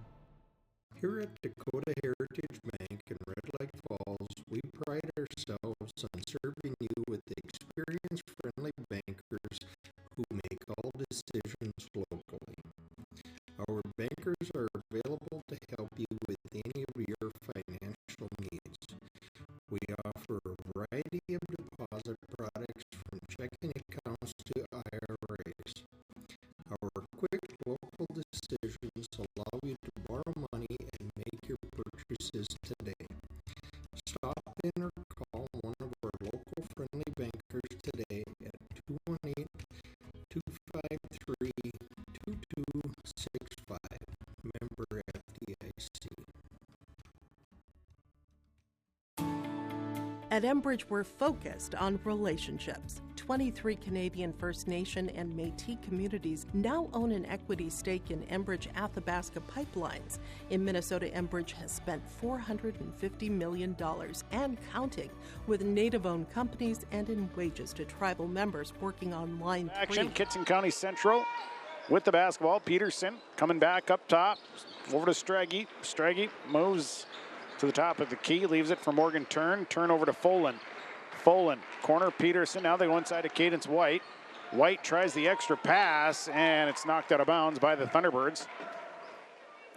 Here at Dakota Heritage Bank in Red Lake Falls, we pride ourselves on serving you with experience-friendly bankers who make all decisions locally. Our bankers are available to help you with any of your financial needs. We offer a variety of deposit products from checking accounts to IRAs. Our quick local decisions allow you to borrow money and make your purchases today. Stop in or call one of our local friendly bankers today at 218-253-2265. Member FDIC. At Enbridge, we're focused on relationships. 23 Canadian First Nation and Métis communities now own an equity stake in Enbridge Athabasca Pipelines. In Minnesota, Enbridge has spent $450 million and counting with Native-owned companies and in wages to tribal members working on Line 3. Action, Kittson County Central with the basketball. Peterson coming back up top, over to Straggy. Straggy moves to the top of the key, leaves it for Morgan Turn over to Folan. Folan, corner Peterson, now they go inside to Cadence White. White tries the extra pass, and it's knocked out of bounds by the Thunderbirds.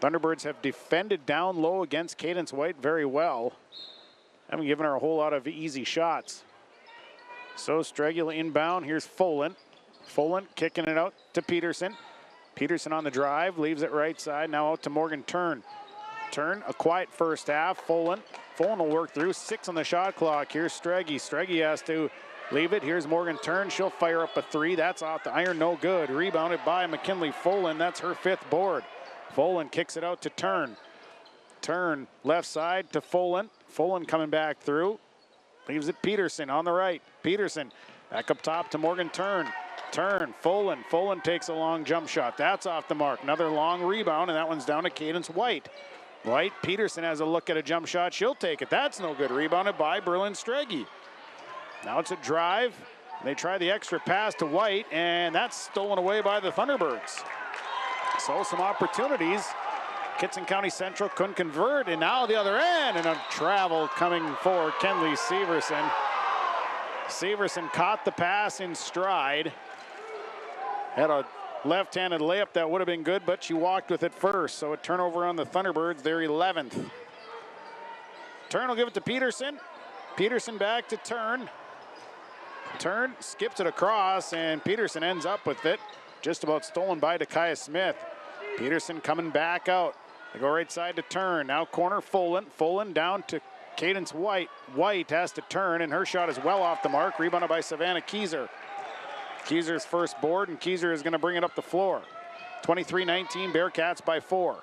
Thunderbirds have defended down low against Cadence White very well. Haven't given her a whole lot of easy shots. So Stragula inbound, here's Folan. Folan kicking it out to Peterson. Peterson on the drive, leaves it right side, now out to Morgan Turn. Turn, a quiet first half. Folan will work through. 6 on the shot clock. Here's Straggy. Straggy has to leave it. Here's Morgan Turn. She'll fire up a 3. That's off the iron, no good. Rebounded by McKinley Folan. That's her 5th board. Folan kicks it out to Turn. Turn left side to Folan. Folan coming back through. Leaves it Peterson on the right. Peterson back up top to Morgan Turn. Turn, Fullen. Fullen takes a long jump shot. That's off the mark. Another long rebound, and that one's down to Cadence White. White, Peterson has a look at a jump shot. She'll take it. That's no good. Rebounded by Berlin Strege. Now it's a drive. They try the extra pass to White, and that's stolen away by the Thunderbirds. So some opportunities. Kittson County Central couldn't convert, and now the other end, and a travel coming for Kenley Severson. Severson caught the pass in stride. Had a left-handed layup that would have been good, but she walked with it first. So a turnover on the Thunderbirds, their 11th. Turn will give it to Peterson. Peterson back to Turn. Turn skips it across, and Peterson ends up with it. Just about stolen by Dakaya Smith. Peterson coming back out. They go right side to Turn. Now corner Fullen. Fullen down to Cadence White. White has to turn, and her shot is well off the mark. Rebounded by Savannah Kieser. Kieser's first board, and Kieser is going to bring it up the floor. 23-19, Bearcats by 4.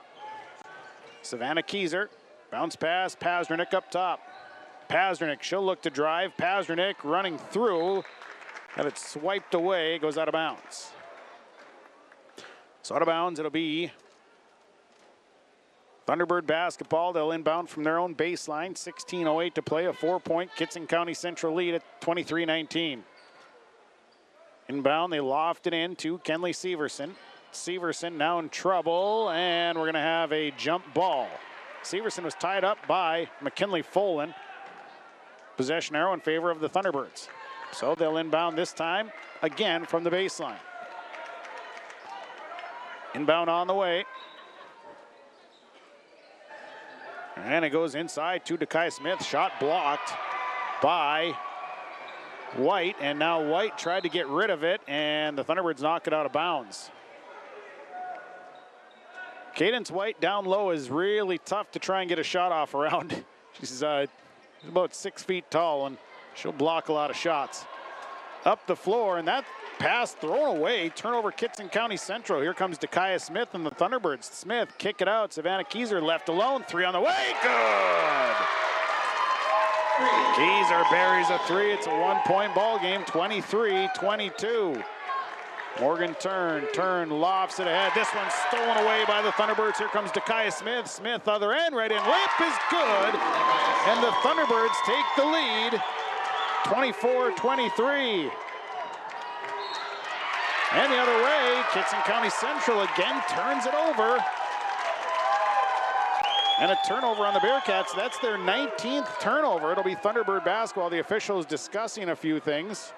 Savannah Kieser, bounce pass, Pazdernick up top. Pazdernick, she'll look to drive. Pazdernick running through, and it's swiped away, goes out of bounds. So out of bounds, it'll be Thunderbird basketball. They'll inbound from their own baseline. 16:08 to play, a 4-point Kittson County Central lead at 23-19. Inbound, they loft it in to Kenley Severson. Severson now in trouble, and we're going to have a jump ball. Severson was tied up by McKinley Fullen. Possession arrow in favor of the Thunderbirds. So they'll inbound this time, again from the baseline. Inbound on the way. And it goes inside to Dakaya Smith. Shot blocked by White, and now White tried to get rid of it, and the Thunderbirds knock it out of bounds. Cadence White down low is really tough to try and get a shot off around. She's about 6 feet tall, and she'll block a lot of shots. Up the floor, and that pass thrown away. Turnover Kittson County Central. Here comes Dakaya Smith and the Thunderbirds. Smith kick it out. Savannah Kieser left alone. 3 on the way. Good. Kieser buries a 3. It's a 1-point ball game. 23-22. Morgan Turn lofts it ahead. This one's stolen away by the Thunderbirds. Here comes Dakaya Smith. Smith other end, right in. Layup is good. And the Thunderbirds take the lead. 24-23. And the other way, Kittson County Central again turns it over. And a turnover on the Bearcats. That's their 19th turnover. It'll be Thunderbird basketball. The officials discussing a few things.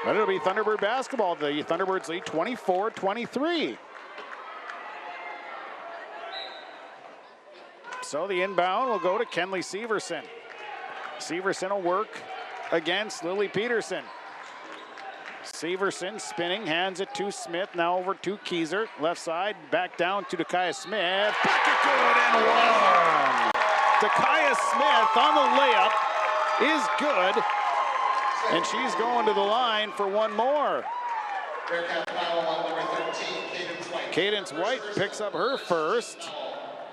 But it'll be Thunderbird basketball. The Thunderbirds lead 24-23. So the inbound will go to Kenley Severson. Severson will work against Lily Peterson. Severson spinning, hands it to Smith, now over to Kieser. Left side, back down to Dakaya Smith. Bucket good and one! Dakaya Smith on the layup is good. And she's going to the line for one more. Cadence White picks up her first.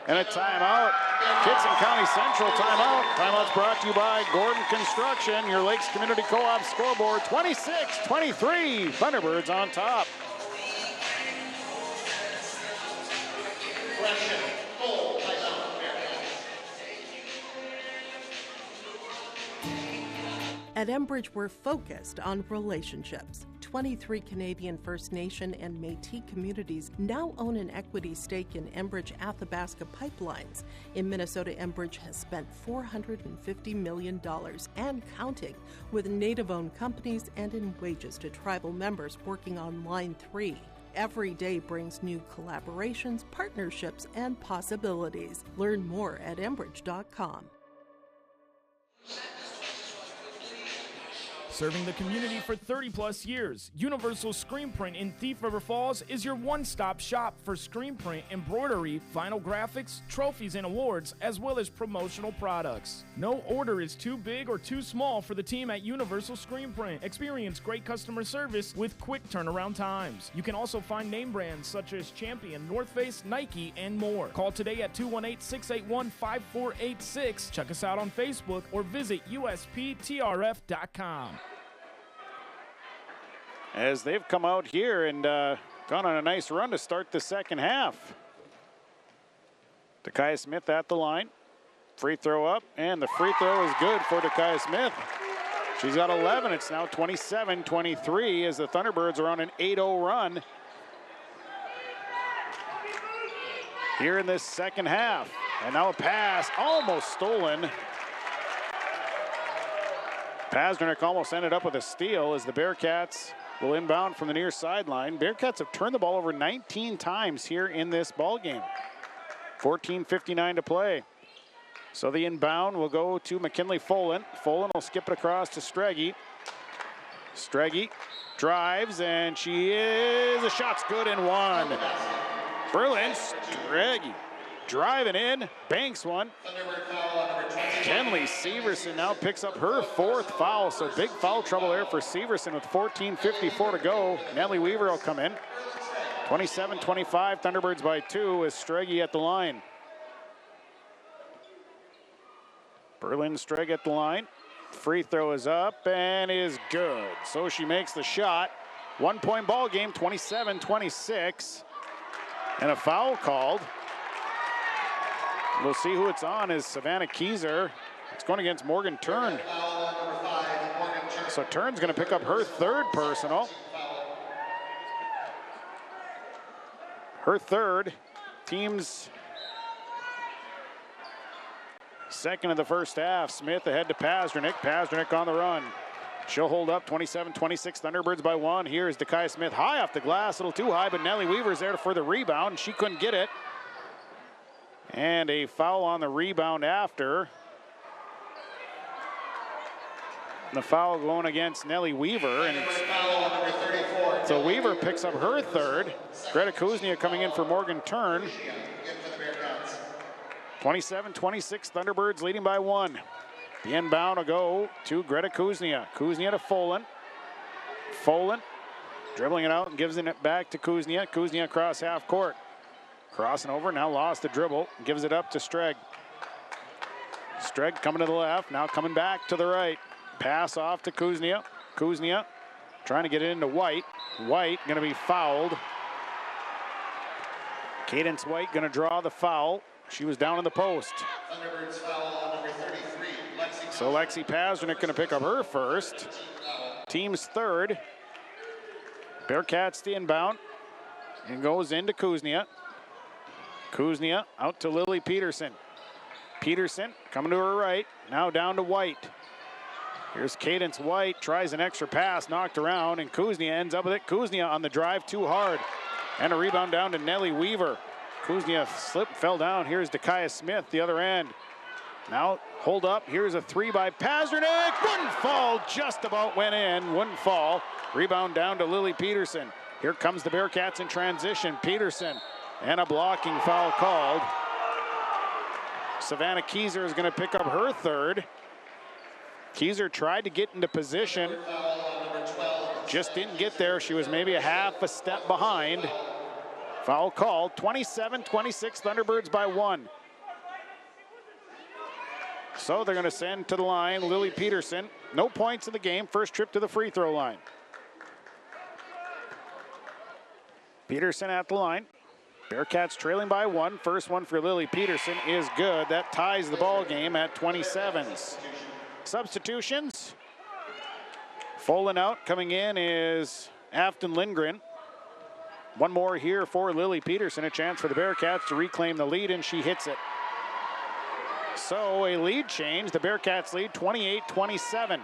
And a timeout. Kittson County Central timeout. Timeout's brought to you by Gordon Construction, your Lakes Community Co-op scoreboard. 26-23. Thunderbirds on top. At Enbridge, we're focused on relationships. 23 Canadian First Nation and Métis communities now own an equity stake in Enbridge Athabasca Pipelines. In Minnesota, Enbridge has spent $450 million and counting, with Native-owned companies and in wages to tribal members working on Line 3. Every day brings new collaborations, partnerships, and possibilities. Learn more at Enbridge.com. Serving the community for 30-plus years, Universal Screen Print in Thief River Falls is your one-stop shop for screen print, embroidery, vinyl graphics, trophies, and awards, as well as promotional products. No order is too big or too small for the team at Universal Screen Print. Experience great customer service with quick turnaround times. You can also find name brands such as Champion, North Face, Nike, and more. Call today at 218-681-5486. Check us out on Facebook or visit usptrf.com. as they've come out here and gone on a nice run to start the second half. Dakaya Smith at the line. Free throw up, and the free throw is good for Dakaya Smith. She's got 11. It's now 27-23 as the Thunderbirds are on an 8-0 run here in this second half. And now a pass almost stolen. Pasternak almost ended up with a steal as the Bearcats will inbound from the near sideline. Bearcats have turned the ball over 19 times here in this ball game. 14:59 to play. So the inbound will go to McKinley Folan. Folan will skip it across to Streggy. Streggy drives, and the shot's good and one. Berlin Streggy driving in, banks one. Kenley Severson now picks up her 4th foul, so big foul trouble there for Severson with 14:54 to go. Nellie Weaver will come in. 27-25, Thunderbirds by 2 with Streggy at the line. Berlin Stregg at the line. Free throw is up and is good. So she makes the shot. 1-point ball game, 27-26. And a foul called. We'll see who it's on is Savannah Keyser. It's going against Morgan Tern. So Tern's going to pick up her 3rd personal. Her 3rd. Team's 2nd of the first half. Smith ahead to Pasternak. Pasternak on the run. She'll hold up 27-26. Thunderbirds by 1. Here's Dakaya Smith high off the glass. A little too high, but Nellie Weaver's there for the rebound. She couldn't get it. And a foul on the rebound after. The foul going against Nellie Weaver. And so Weaver picks up her 3rd. Greta Kuznia coming in for Morgan Tern. 27-26, Thunderbirds leading by 1. The inbound will go to Greta Kuznia. Kuznia to Folan. Folan dribbling it out and gives it back to Kuznia. Kuznia across half court. Crossing over, now lost the dribble. Gives it up to Stregg. Stregg coming to the left, now coming back to the right. Pass off to Kuznia. Kuznia trying to get it into White. White going to be fouled. Cadence White going to draw the foul. She was down in the post. Thunderbirds foul on number 33, Lexi. So Lexi Pasternak going to pick up her 1st. Team's 3rd. Bearcats the inbound. And goes into Kuznia. Kuznia out to Lily Peterson. Peterson coming to her right. Now down to White. Here's Cadence White. Tries an extra pass. Knocked around. And Kuznia ends up with it. Kuznia on the drive too hard. And a rebound down to Nellie Weaver. Kuznia slipped, fell down. Here's Dakaya Smith, the other end. Now, hold up. Here's a 3 by Pasternak. Wouldn't fall, just about went in. Wouldn't fall. Rebound down to Lily Peterson. Here comes the Bearcats in transition. Peterson, and a blocking foul called. Savannah Keyser is going to pick up her 3rd. Keyser tried to get into position. Just didn't get there. She was maybe a half a step behind. Foul called. 27-26, Thunderbirds by 1. So they're going to send to the line Lily Peterson. No points in the game. First trip to the free throw line. Peterson at the line. Bearcats trailing by 1. First one for Lily Peterson is good. That ties the ball game at 27s. Substitutions. Folan out. Coming in is Afton Lindgren. One more here for Lily Peterson. A chance for the Bearcats to reclaim the lead, and she hits it. So a lead change. The Bearcats lead 28-27.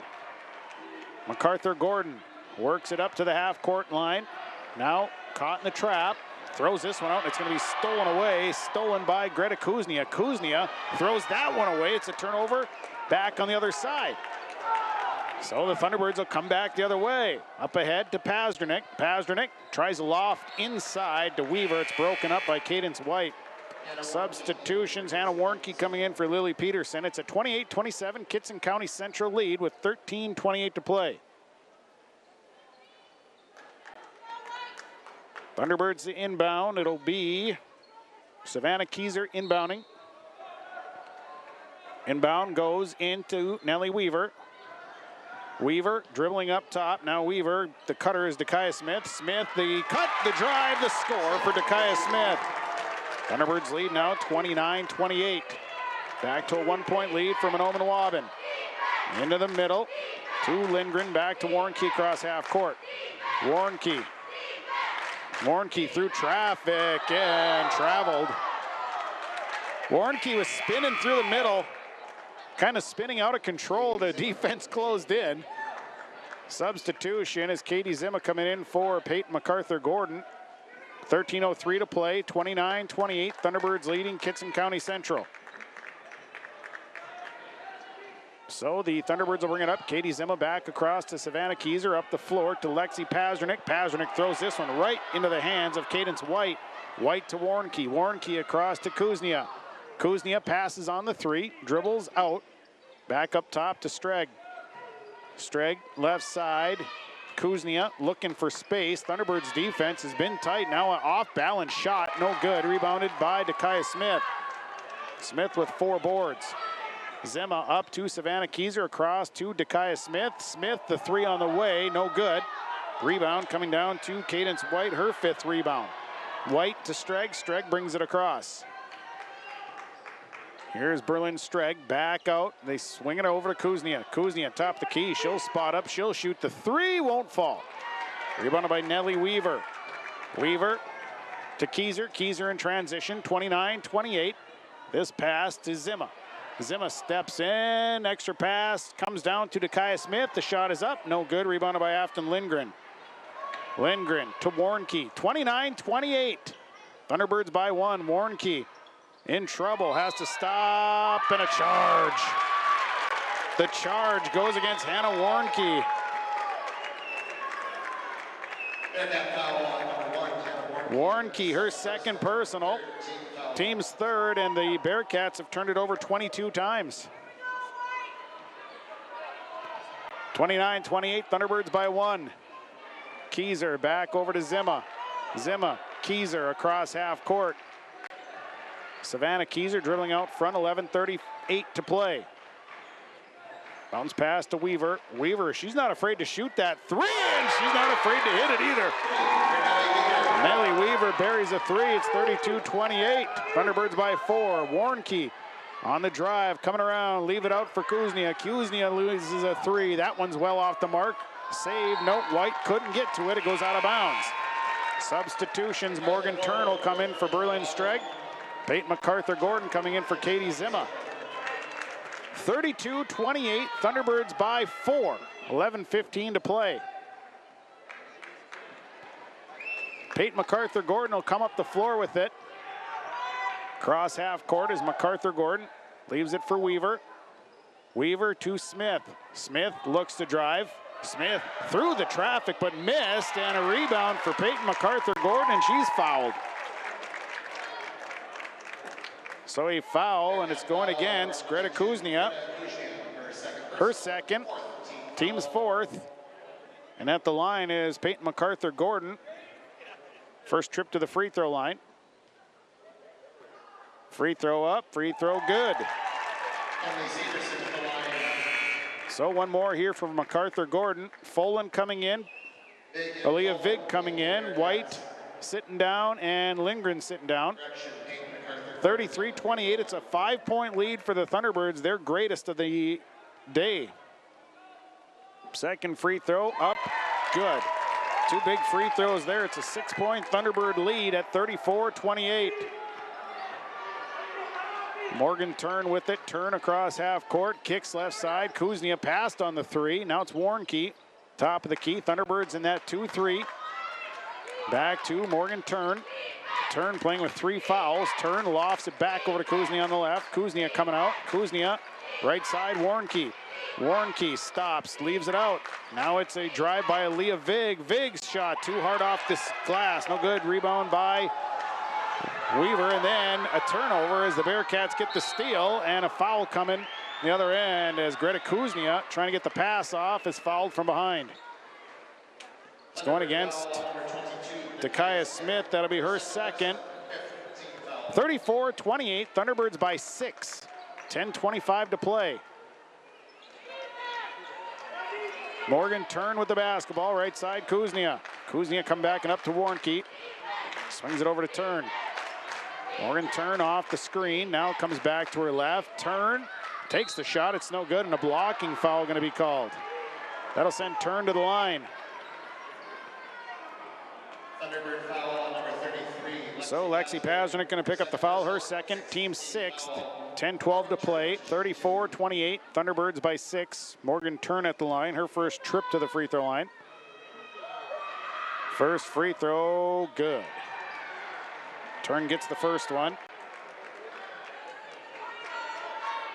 MacArthur Gordon works it up to the half-court line. Now caught in the trap. Throws this one out, and it's going to be stolen away. Stolen by Greta Kuznia. Kuznia throws that one away. It's a turnover back on the other side. So the Thunderbirds will come back the other way. Up ahead to Pasternak. Pasternak tries a loft inside to Weaver. It's broken up by Cadence White. Substitutions. Hannah Warnke coming in for Lily Peterson. It's a 28-27 Kittson County Central lead with 13:28 to play. Thunderbirds the inbound. It'll be Savannah Keyser inbounding. Inbound goes into Nellie Weaver. Weaver dribbling up top. Now Weaver, the cutter is Dekiah Smith. Smith, the cut, the drive, the score for Dekiah Smith. Thunderbirds lead now 29-28. Back to a 1-point lead for Mahnomen-WAUBUN. Into the middle to Lindgren, back to Warnke across half court. Warnke through traffic and traveled. Warnke was spinning through the middle, kind of spinning out of control. The defense closed in. Substitution is Katie Zimma coming in for Peyton MacArthur-Gordon. 13:03 to play, 29-28. Thunderbirds leading Kittson County Central. So the Thunderbirds will bring it up. Katie Zimma back across to Savannah Kieser, up the floor to Lexi Pazernik. Pazernik throws this one right into the hands of Cadence White. White to Warnke. Warnke across to Kuznia. Kuznia passes on the three, dribbles out. Back up top to Streg. Streg left side. Kuznia looking for space. Thunderbirds defense has been tight. Now an off-balance shot, no good. Rebounded by Dekiah Smith. Smith with 4 boards. Zimma up to Savannah Kieser, across to Dekiah Smith. Smith, the 3 on the way, no good. Rebound coming down to Cadence White, her 5th rebound. White to Streg. Streg brings it across. Here's Berlin Streg, back out. They swing it over to Kuznia. Kuznia top the key. She'll spot up. She'll shoot the 3. Won't fall. Rebounded by Nellie Weaver. Weaver to Kieser. Kieser in transition. 29-28. This pass to Zimma. Zimma steps in. Extra pass comes down to Dekiah Smith. The shot is up. No good. Rebounded by Afton Lindgren. Lindgren to Warnke. 29-28. Thunderbirds by 1. Warnke in trouble, has to stop, and a charge. The charge goes against Hannah Warnke. Warnke, her 2nd personal, team's 3rd, and the Bearcats have turned it over 22 times. 29-28, Thunderbirds by 1. Kieser back over to Zimma. Zimma, Kieser across half court. Savannah Kieser dribbling out front, 11:38 to play. Bounce pass to Weaver. Weaver, she's not afraid to shoot that 3, and she's not afraid to hit it either. Nellie Weaver buries a 3. It's 32-28. Thunderbirds by 4. Warnke on the drive, coming around, leave it out for Kuznia. Kuznia loses a 3. That one's well off the mark. Save, no, White couldn't get to it. It goes out of bounds. Substitutions, Morgan Tern will come in for Berlin Streg. Peyton MacArthur-Gordon coming in for Katie Zimma. 32-28, Thunderbirds by 4. 11:15 to play. Peyton MacArthur-Gordon will come up the floor with it. Cross half court is MacArthur-Gordon. Leaves it for Weaver. Weaver to Smith. Smith looks to drive. Smith through the traffic but missed, and a rebound for Peyton MacArthur-Gordon, and she's fouled. So a foul, and it's going against Greta Kuznia. Her 2nd, team's 4th. And at the line is Peyton MacArthur-Gordon. First trip to the free throw line. Free throw up, free throw good. So one more here from MacArthur-Gordon. Folan coming in. Aaliyah Vig coming in. White sitting down, and Lindgren sitting down. 33-28, it's a 5-point lead for the Thunderbirds, their greatest of the day. 2nd free throw up, good. 2 big free throws there. It's a 6-point Thunderbird lead at 34-28. Morgan Tern with it, Tern across half court, kicks left side. Kuznia passed on the 3. Now it's Warnke, top of the key. Thunderbirds in that 2-3. Back to Morgan Tern. Tern playing with 3 fouls. Tern lofts it back over to Kuznia on the left. Kuznia coming out. Kuznia, right side, Warnke. Warnke stops, leaves it out. Now it's a drive by Aaliyah Vig. Vig's shot too hard off this glass. No good. Rebound by Weaver, and then a turnover as the Bearcats get the steal, and a foul coming the other end as Greta Kuznia, trying to get the pass off, is fouled from behind. It's going against Dekiah Smith. That'll be her 2nd. 34-28, Thunderbirds by 6. 10:25 to play. Morgan Turn with the basketball, right side, Kuznia. Kuznia come back and up to Warnke. Swings it over to Turn. Morgan Turn off the screen, now comes back to her left. Turn takes the shot, it's no good, and a blocking foul going to be called. That'll send Turn to the line. Thunderbird foul on number 33. So Lexi Pasternak going to pick up the foul, her second, team sixth. 10-12 to play, 34-28. Thunderbirds by 6. Morgan Turn at the line, her first trip to the free throw line. First free throw, good. Turn gets the first one.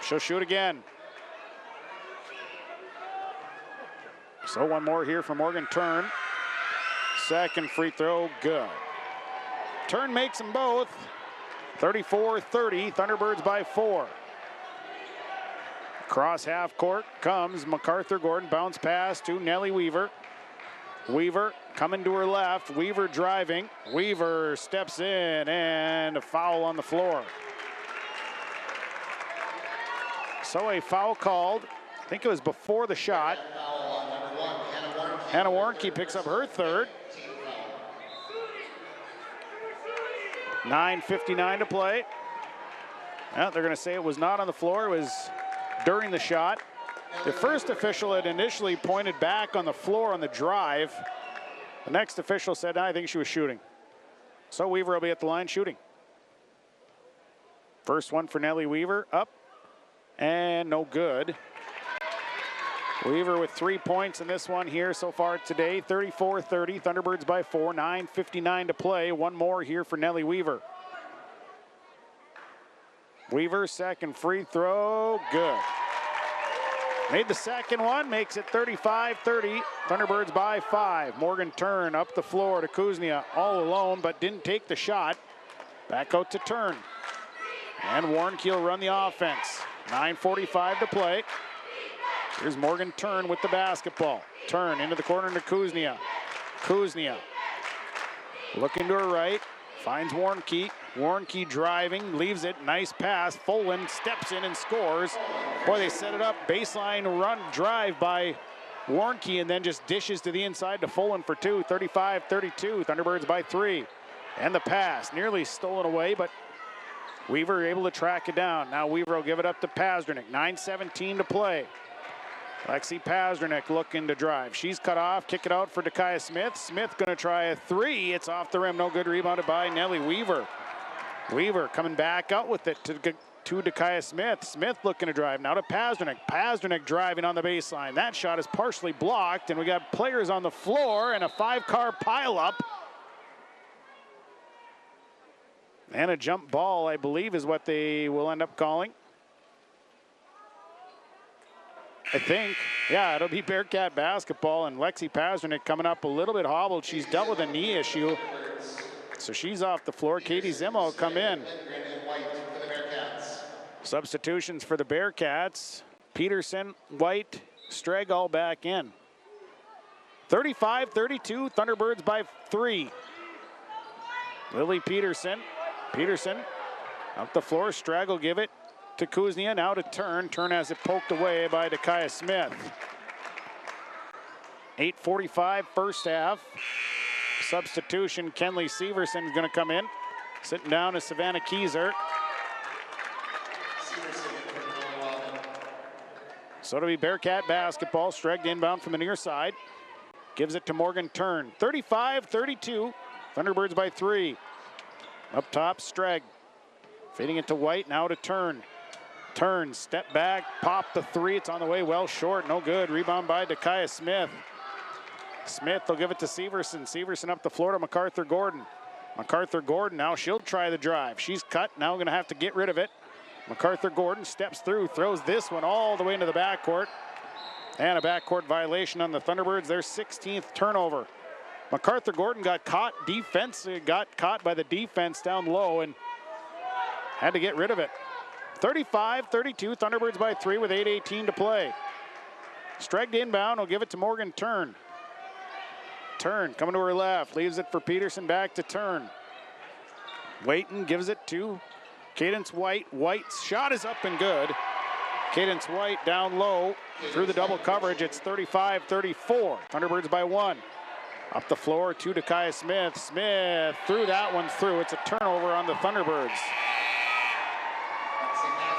She'll shoot again. So one more here for Morgan Turn. Second free throw, good. Turn makes them both. 34-30, Thunderbirds by 4. Across half court comes MacArthur Gordon, bounce pass to Nellie Weaver. Weaver coming to her left, Weaver driving. Weaver steps in and a foul on the floor. So a foul called, I think it was before the shot. Hannah Warnke picks up her third. 9:59 to play. Well, they're going to say it was not on the floor, it was during the shot. The first official had initially pointed back on the floor on the drive. The next official said, I think she was shooting. So Weaver will be at the line shooting. First one for Nellie Weaver, up and no good. Weaver with 3 points in this one here so far today. 34-30, Thunderbirds by 4, 9:59 to play. One more here for Nellie Weaver. Weaver, second free throw, good. Made the second one, makes it 35-30. Thunderbirds by 5. Morgan Turn up the floor to Kuznia, all alone, but didn't take the shot. Back out to Turn. And Warnke will run the offense. 9:45 to play. Here's Morgan Turn with the basketball. Turn into the corner to Kuznia. Kuznia looking to her right, finds Warnke. Warnke driving, leaves it, nice pass. Folan steps in and scores. Boy, they set it up, baseline run drive by Warnke and then just dishes to the inside to Folan for 2. 35-32, Thunderbirds by 3. And the pass, nearly stolen away, but Weaver able to track it down. Now Weaver will give it up to Pasternak. 9:17 to play. Lexi Pasternak looking to drive. She's cut off, kick it out for Dakaya Smith. Smith gonna try a 3, it's off the rim, no good, rebounded by Nellie Weaver. Weaver coming back out with it to Dakaya Smith. Smith looking to drive, now to Pasternak. Pasternak driving on the baseline. That shot is partially blocked, and we got players on the floor and a 5-car pileup. And a jump ball, I believe, is what they will end up calling. I think, yeah, it'll be Bearcat basketball, and Lexi Pasternak coming up a little bit hobbled. She's dealt with a knee issue, so she's off the floor. Katie Zimmo will come in. Substitutions for the Bearcats. Peterson, White, Streg all back in. 35-32, Thunderbirds by 3. Lily Peterson. Peterson up the floor, Strag will give it to Kuznia, now to Turn. Turn has it poked away by Dakaya Smith. 8:45 first half. Substitution, Kenley Severson is gonna come in. Sitting down is Savannah Kieser. So it'll be Bearcat basketball. Streg inbound from the near side. Gives it to Morgan Turn. 35-32, Thunderbirds by 3. Up top, Streg. Feeding it to White, now to Turn. Turn, step back, pop the 3. It's on the way, well short, no good. Rebound by Dakaya Smith. Smith will give it to Severson. Severson up the floor to MacArthur Gordon. MacArthur Gordon, now she'll try the drive. She's cut, now gonna have to get rid of it. MacArthur Gordon steps through, throws this one all the way into the backcourt. And a backcourt violation on the Thunderbirds, their 16th turnover. MacArthur Gordon got caught by the defense down low and had to get rid of it. 35-32, Thunderbirds by 3 with 8:18 to play. Streg inbound, will give it to Morgan Turn. Turn coming to her left, leaves it for Peterson, back to Turn. Waiton gives it to Cadence White. White's shot is up and good. Cadence White down low through the double coverage. It's 35-34. Thunderbirds by 1. Up the floor to Dakaya Smith. Smith threw that one through. It's a turnover on the Thunderbirds.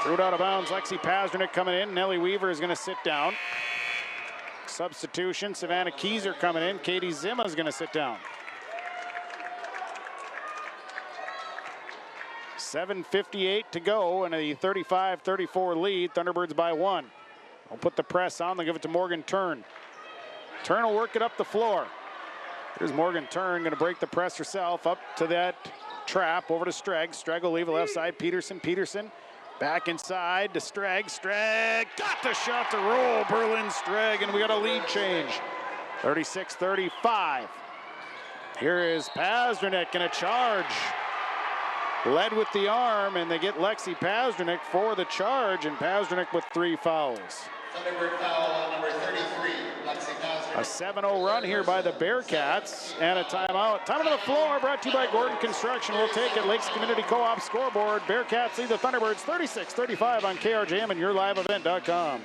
Threw it out of bounds. Lexi Pazdernick coming in. Nellie Weaver is going to sit down. Substitution. Savannah Kieser coming in. Katie Zima is going to sit down. 7:58 to go and a 35-34 lead. Thunderbirds by 1. They'll put the press on. They'll give it to Morgan Turn. Turn will work it up the floor. Here's Morgan Turn, going to break the press herself up to that trap over to Streg. Streg will leave it left side. Peterson back inside to Streg. Streg got the shot to roll. Berlin Streg, and we got a lead change. 36-35. Here is Pazdernick in a charge. Led with the arm, and they get Lexi Pazdernick for the charge, and Pazdernick with 3 fouls. Thunderbird foul on number 33, Lexi Pazdernick. A 7-0 run here by the Bearcats, and a timeout. Time on the floor, brought to you by Gordon Construction. We'll take it. Lakes Community Co-op scoreboard. Bearcats lead the Thunderbirds 36-35 on KRJM and YourLiveEvent.com.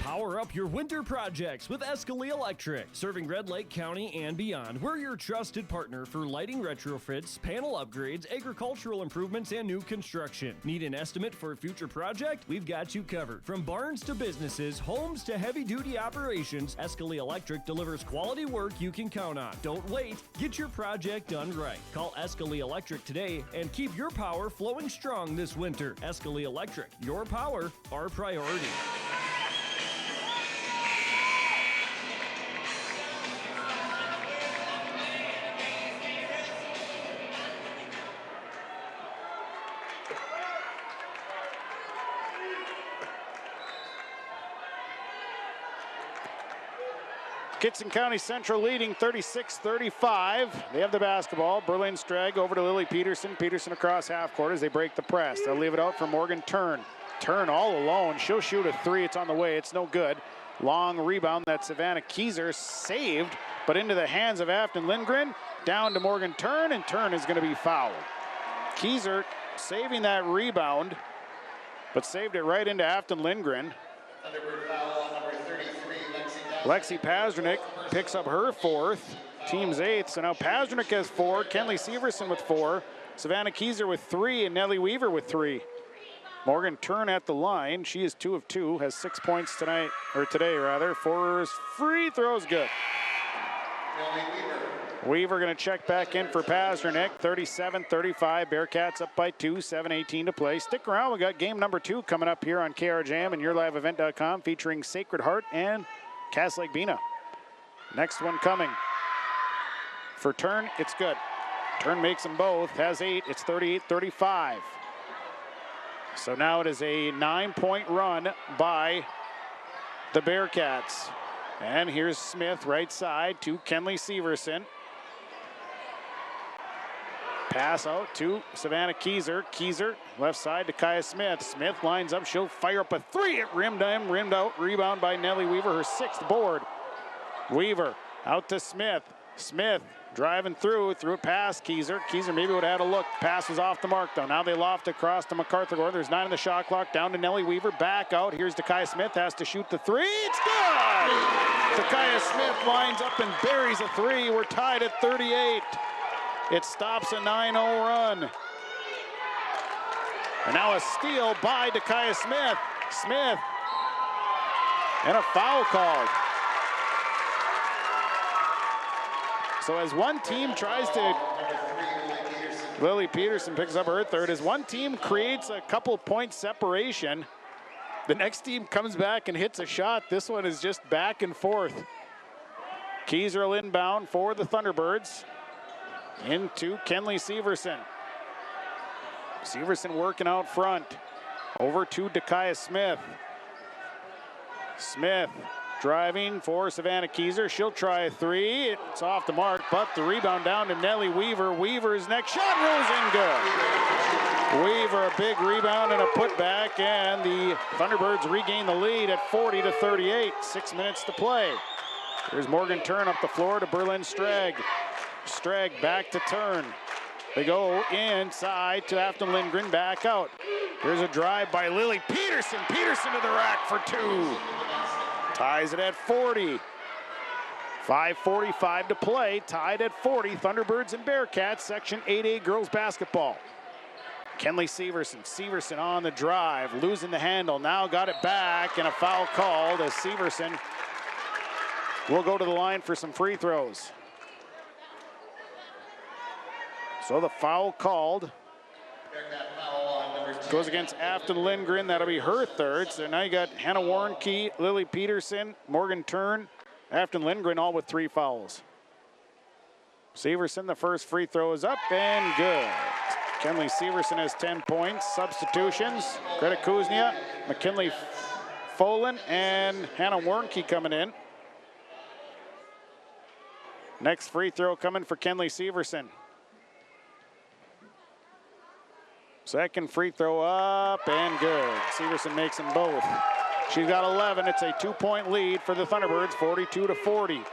Power up your winter projects with Escali Electric, serving Red Lake County and beyond. We're your trusted partner for lighting retrofits, panel upgrades, agricultural improvements, and new construction. Need an estimate for a future project? We've got you covered. From barns to businesses, homes to heavy-duty operations, Escali Electric delivers quality work you can count on. Don't wait. Get your project done right. Call Escali Electric today and keep your power flowing strong this winter. Escali Electric, your power, our priority. Kittson County Central leading 36-35. They have the basketball. Berlin Streg over to Lily Peterson. Peterson across half court as they break the press. They'll leave it out for Morgan Turn. Turn all alone. She'll shoot a 3. It's on the way. It's no good. Long rebound that Savannah Kieser saved, but into the hands of Afton Lindgren. Down to Morgan Turn, and Turn is going to be fouled. Kieser saving that rebound, but saved it right into Afton Lindgren. Thunderbird foul on number 33, Lexi Pazdernick picks up her 4th, team's 8th. So now Pazdernick has 4, Kenley Severson with 4, Savannah Kieser with 3, and Nellie Weaver with 3. Morgan Turn at the line. She is 2 of 2, has 6 points tonight, or today rather. 4 free throws, good. Weaver going to check back in for Pazdernick. 37-35, Bearcats up by 2, 7:18 to play. Stick around, we got game number 2 coming up here on KRJM and YourLiveEvent.com, featuring Sacred Heart and Cass Lake Bena. Next one coming. For Turn, it's good. Turn makes them both, has 8, it's 38-35. So now it is a 9-point run by the Bearcats. And here's Smith right side to Kenley Severson. Pass out to Savannah Kieser. Kieser left side to Kaya Smith. Smith lines up, she'll fire up a 3 at rimmed out. Rebound by Nellie Weaver, her 6th board. Weaver out to Smith. Smith driving through it past Kieser. Kieser maybe would have had a look. Pass was off the mark though. Now they loft across to MacArthur Gore. There's 9 in the shot clock. Down to Nellie Weaver. Back out. Here's Dakaya Smith. Has to shoot the 3. It's good! Dakaya Smith lines up and buries a 3. We're tied at 38. It stops a 9-0 run. And now a steal by Dakaya Smith. Smith. And a foul called. So as one team tries to, Lily Peterson picks up her 3rd. As one team creates a couple point separation, the next team comes back and hits a shot. This one is just back and forth. Kieser will inbound for the Thunderbirds. Into Kenley Severson. Severson working out front. Over to Dakaya Smith. Smith driving for Savannah Kieser. She'll try a 3. It's off the mark, but the rebound down to Nellie Weaver. Weaver's next shot rolls in good. Weaver, a big rebound and a putback, and the Thunderbirds regain the lead at 40-38. 6 minutes to play. Here's Morgan Turn up the floor to Berlin Streg. Streg back to Turn. They go inside to Afton Lindgren, back out. Here's a drive by Lily Peterson. Peterson to the rack for 2. Ties it at 40. 5:45 to play, tied at 40. Thunderbirds and Bearcats, Section 8A girls basketball. Kenley Severson. Severson on the drive, losing the handle. Now got it back, and a foul called as Severson will go to the line for some free throws. So the foul called goes against Afton Lindgren. That'll be her third. So now you got Hannah Warnke, Lily Peterson, Morgan Tern, Afton Lindgren, all with 3 fouls. Severson, the first free throw is up and good. Kenley Severson has 10 points. Substitutions, Greta Kuznia, McKinley Folan, and Hannah Warnke coming in. Next free throw coming for Kenley Severson. Second free throw up and good. Severson makes them both. She's got 11. It's a 2-point lead for the Thunderbirds, 42-40. In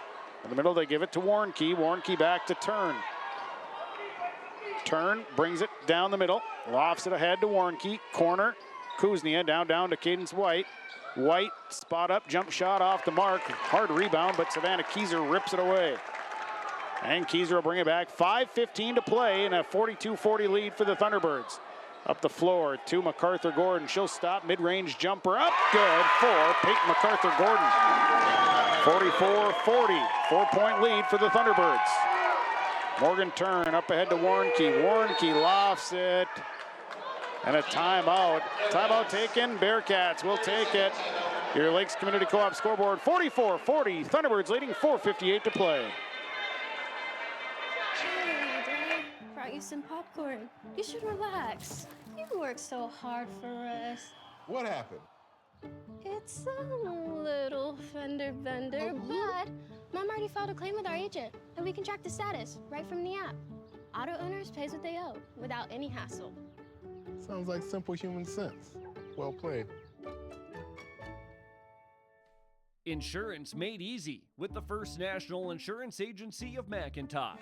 the middle, they give it to Warnke. Warnke back to Tern. Tern brings it down the middle, lofts it ahead to Warnke. Corner, Kuznia down to Cadence White. White, spot up, jump shot off the mark. Hard rebound, but Savannah Keyser rips it away. And Keyser will bring it back. 5:15 to play and a 42-40 lead for the Thunderbirds. Up the floor to MacArthur Gordon. She'll stop, mid-range jumper up, good for Peyton MacArthur Gordon. 44-40, 4-point lead for the Thunderbirds. Morgan Tern up ahead to Warnke. Warnke lofts it, and a timeout. Timeout taken, Bearcats will take it. Your Lakes Community Co-op scoreboard, 44-40, Thunderbirds leading, 4:58 to play. Hey, Dad, brought you some popcorn. You should relax. You worked so hard for us. What happened? It's a little fender bender, but Mom already filed a claim with our agent, and we can track the status right from the app. Auto owners pays what they owe without any hassle. Sounds like simple human sense. Well played. Insurance made easy with the First National Insurance Agency of McIntosh.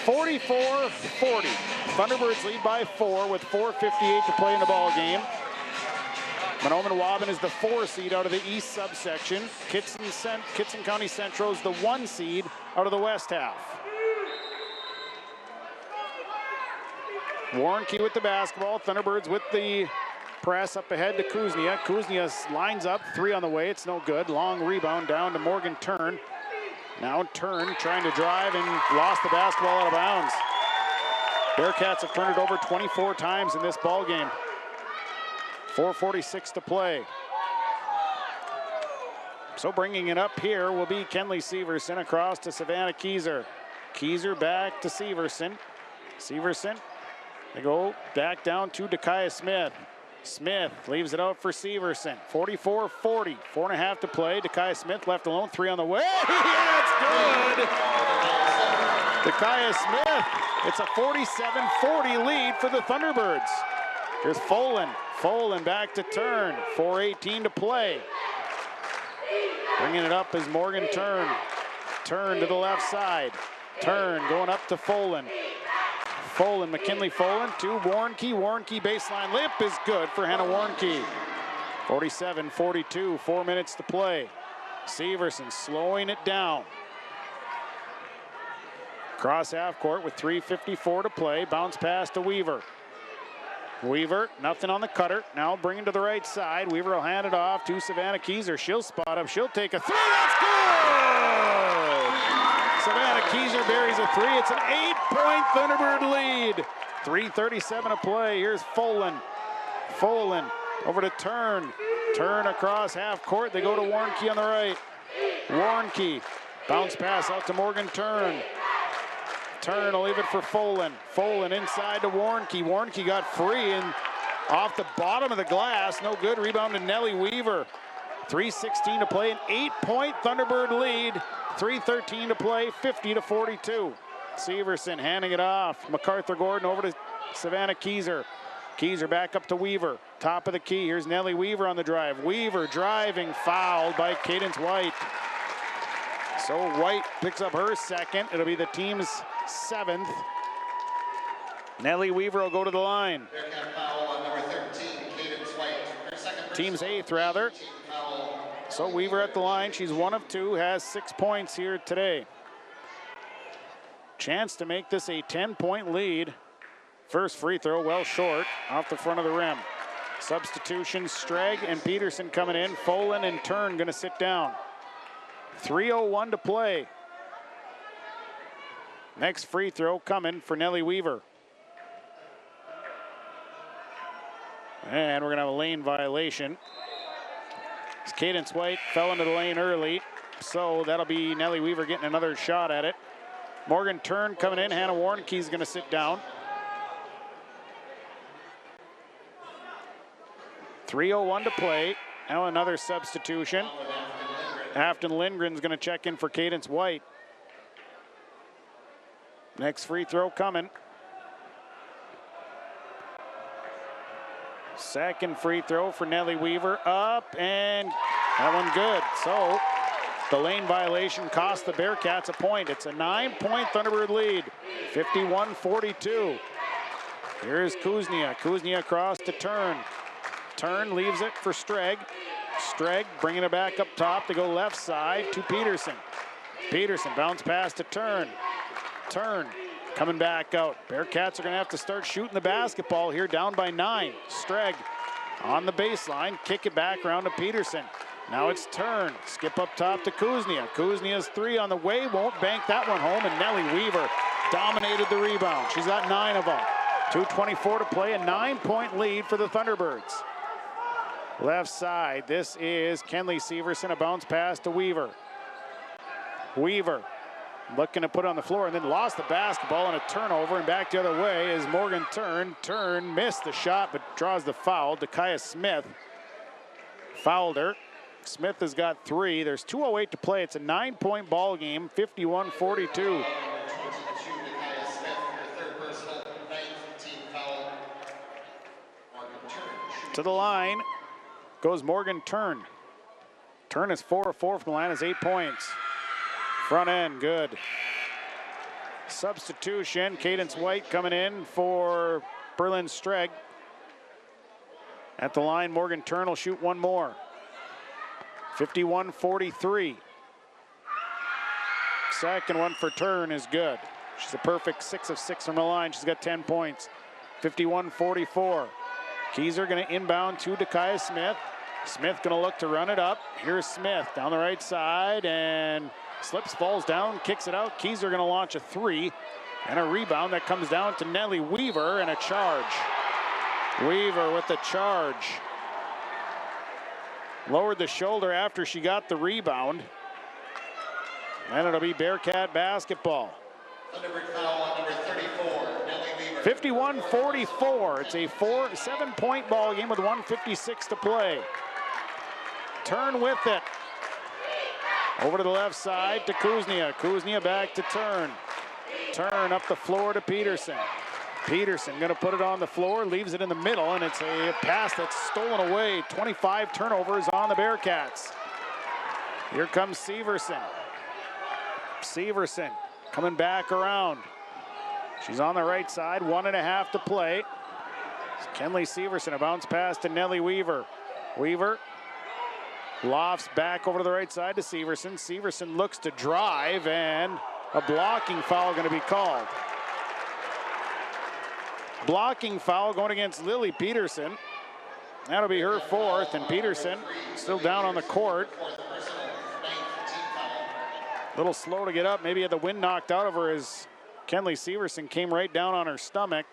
44-40. Thunderbirds lead by 4 with 4:58 to play in the ball game. MAHNOMEN-WAUBUN is the 4 seed out of the east subsection. Kittson County Central is the 1 seed out of the west half. Warnke with the basketball. Thunderbirds with the press up ahead to Kuznia. Kuznia lines up, 3 on the way. It's no good. Long rebound down to Morgan Tern. Now Tern trying to drive and lost the basketball out of bounds. Bearcats have turned it over 24 times in this ball game. 4:46 to play. So bringing it up here will be Kenley Severson across to Savannah Keyser. Keyser back to Severson. Severson, they go back down to Dakaya Smith. Smith leaves it out for Severson. 44-40, 4.5 to play. Dakaya Smith left alone, 3 on the way. Yeah, it's good. Dakaya Smith, it's a 47-40 lead for the Thunderbirds. Here's Folan. Folan back to Tern. 4:18 to play. Bringing it up is Morgan Tern. Tern to the left side. Tern going up to Folan. Folan, McKinley Folan to Warnke. Warnke baseline lip is good for Hannah Warnke. 47-42, 4 minutes to play. Severson slowing it down. Cross half court with 3:54 to play. Bounce pass to Weaver. Weaver, nothing on the cutter. Now bringing to the right side. Weaver will hand it off to Savannah Keyser. She'll spot up. She'll take a 3. That's good! Savannah Keyser buries a 3. It's an 8-point Thunderbird lead. 3:37 to play. Here's Folan. Folan over to Tern. Tern across half court. They go to Warnke on the right. Warnke. Bounce pass out to Morgan Tern. Tern will leave it for Folan. Folan inside to Warnke. Warnke got free and off the bottom of the glass. No good. Rebound to Nellie Weaver. 3:16 to play. An 8-point Thunderbird lead. 3:13 to play. 50-42. Severson handing it off. MacArthur Gordon over to Savannah Keyser. Keyser back up to Weaver. Top of the key. Here's Nellie Weaver on the drive. Weaver driving, fouled by Cadence White. So White picks up her second. It'll be the team's 7th. Nellie Weaver will go to the line. Bearcat foul on number 13, Cadence White. Her second Team's personal, 8th, rather. team foul. So Weaver at the line. She's 1 of 2, has 6 points here today. Chance to make this a 10-point lead. First free throw, well short, off the front of the rim. Substitutions, Streg and Peterson coming in. Folan and Turn gonna sit down. 3:01 to play. Next free throw coming for Nellie Weaver. And we're gonna have a lane violation. Cadence White fell into the lane early, so that'll be Nellie Weaver getting another shot at it. Morgan Turn coming in. Hannah Warnke's gonna sit down. 3:01 to play. Now another substitution. Afton Lindgren's gonna check in for Cadence White. Next free throw coming. Second free throw for Nellie Weaver, up, and that one good. So the lane violation cost the Bearcats a point. It's a 9-point Thunderbird lead, 51-42. Here's Kuznia. Kuznia across to Turn. Turn leaves it for Streg. Streg bringing it back up top to go left side to Peterson. Peterson bounce pass to Turn. Turn coming back out. Bearcats are going to have to start shooting the basketball here, down by 9. Streg on the baseline, kick it back around to Peterson. Now it's Turn, skip up top to Kuznia. Kuznia's 3 on the way, won't bank that one home, and Nellie Weaver dominated the rebound. She's got 9 of them. 2:24 to play, a 9-point lead for the Thunderbirds. Left side, this is Kenley Severson, a bounce pass to Weaver. Weaver looking to put it on the floor and then lost the basketball and a turnover, and back the other way is Morgan Turn. Turn missed the shot but draws the foul. Dakaya Smith fouled her. Smith has got 3. There's 2:08 to play. It's a 9-point ball game, 51-42. To the line goes Morgan Turn. Turn is 4 of 4 from the line, has 8 points. Front end, good. Substitution, Cadence White coming in for Berlin Streg. At the line, Morgan Turn will shoot one more. 51-43. Second one for Turn is good. She's a perfect 6 of 6 from the line. She's got 10 points. 51-44. Keyser going to inbound to Dakaya Smith. Smith going to look to run it up. Here's Smith down the right side and slips, falls down, kicks it out. Keyser going to launch a 3 and a rebound that comes down to Nellie Weaver, and a charge. Weaver with the charge. Lowered the shoulder after she got the rebound. And it'll be Bearcat basketball. Thunderbird foul on number 34, Nellie Weaver. 51-44. It's a 7-point ball game with 1:56 to play. Turn with it. Over to the left side to Kuznia. Kuznia back to Turn. Turn up the floor to Peterson. Peterson going to put it on the floor, leaves it in the middle, and it's a pass that's stolen away. 25 turnovers on the Bearcats. Here comes Severson. Severson coming back around. She's on the right side, 1.5 to play. Kenley Severson, a bounce pass to Nellie Weaver. Weaver lofts back over to the right side to Severson. Severson looks to drive, and a blocking foul going to be called. Blocking foul going against Lily Peterson. That'll be her 4th, and Peterson still down on the court. A little slow to get up. Maybe had the wind knocked out of her as Kenley Severson came right down on her stomach.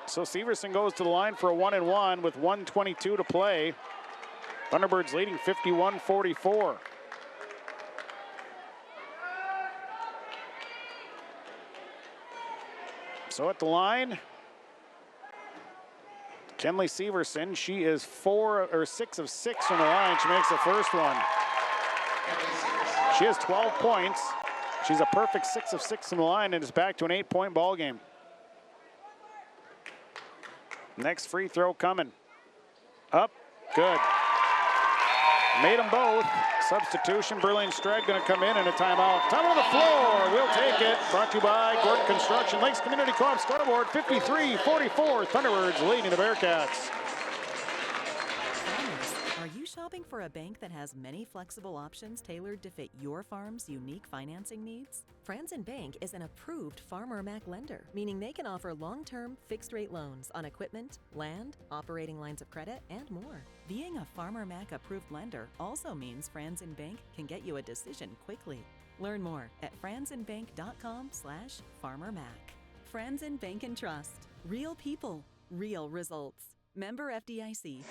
So Severson goes to the line for a 1-and-1 with 1:22 to play. Thunderbirds leading 51-44. So at the line, Kenley Severson, she is 6 of 6 from the line. She makes the first one. She has 12 points. She's a perfect 6 of 6 from the line and is back to an 8-point ball game. Next free throw coming. Up, good. Made them both. Substitution, Berlin Streg going to come in and a timeout. Time on the floor, we'll take it. Brought to you by Gordon Construction, Lakes Community Co-op scoreboard, 53-44. Thunderbirds leading the Bearcats. Are you shopping for a bank that has many flexible options tailored to fit your farm's unique financing needs? Franzen Bank is an approved Farmer Mac lender, meaning they can offer long-term, fixed-rate loans on equipment, land, operating lines of credit, and more. Being a Farmer Mac approved lender also means Franzen Bank can get you a decision quickly. Learn more at franzenbank.com/farmermac. Franzen Bank and Trust. Real people, real results. Member FDIC.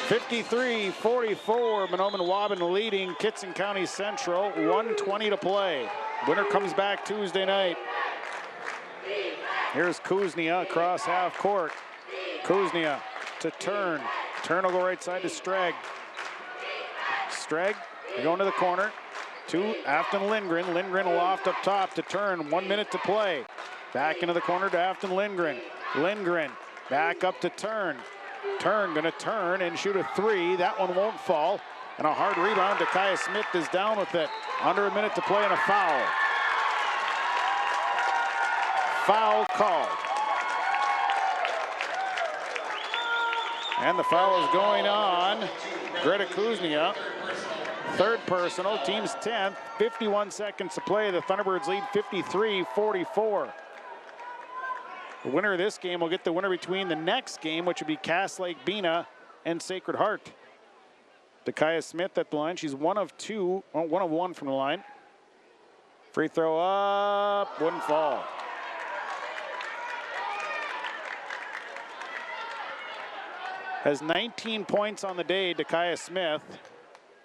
53-44, Mahnomen-WAUBUN leading Kittson County Central, 1:20 to play. Winner comes back Tuesday night. Here's Kuznia across half court. Kuznia to turn. Turn will go right side to Streg. Streg going to the corner to Afton Lindgren. Lindgren loft up top to turn. 1 minute to play. Back into the corner to Afton Lindgren. Lindgren back up to turn. Turn gonna turn and shoot a three. That one won't fall. And a hard rebound. Dakaya Smith is down with it. Under a minute to play and a foul. Foul called. And the foul is going on Greta Kuznia. Third personal, team's 10th. 51 seconds to play. The Thunderbirds lead 53-44. The winner of this game will get the winner between the next game, which would be Cass Lake Bena and Sacred Heart. Dakaya Smith at the line. She's 1 of 2, 1 of 1 from the line. Free throw up, wouldn't fall. Has 19 points on the day, Dakaya Smith,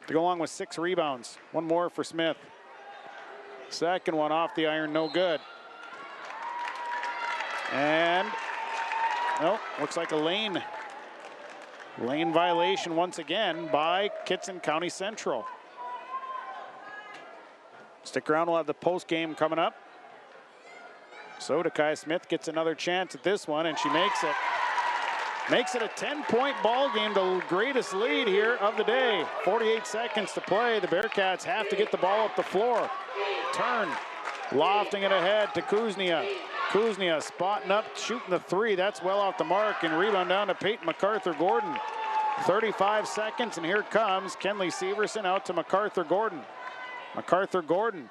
to go along with 6 rebounds. One more for Smith. Second one off the iron, no good. And, well, looks like a lane violation once again by Kittson County Central. Stick around, we'll have the post game coming up. So Dakaya Smith gets another chance at this one, and she makes it. Makes it a 10-point ball game, the greatest lead here of the day. 48 seconds to play. The Bearcats have to get the ball up the floor. Turn, lofting it ahead to Kuznia. Kuznia spotting up, shooting the three. That's well off the mark, and rebound down to Peyton MacArthur-Gordon. 35 seconds, and here comes Kenley Severson out to MacArthur-Gordon. MacArthur-Gordon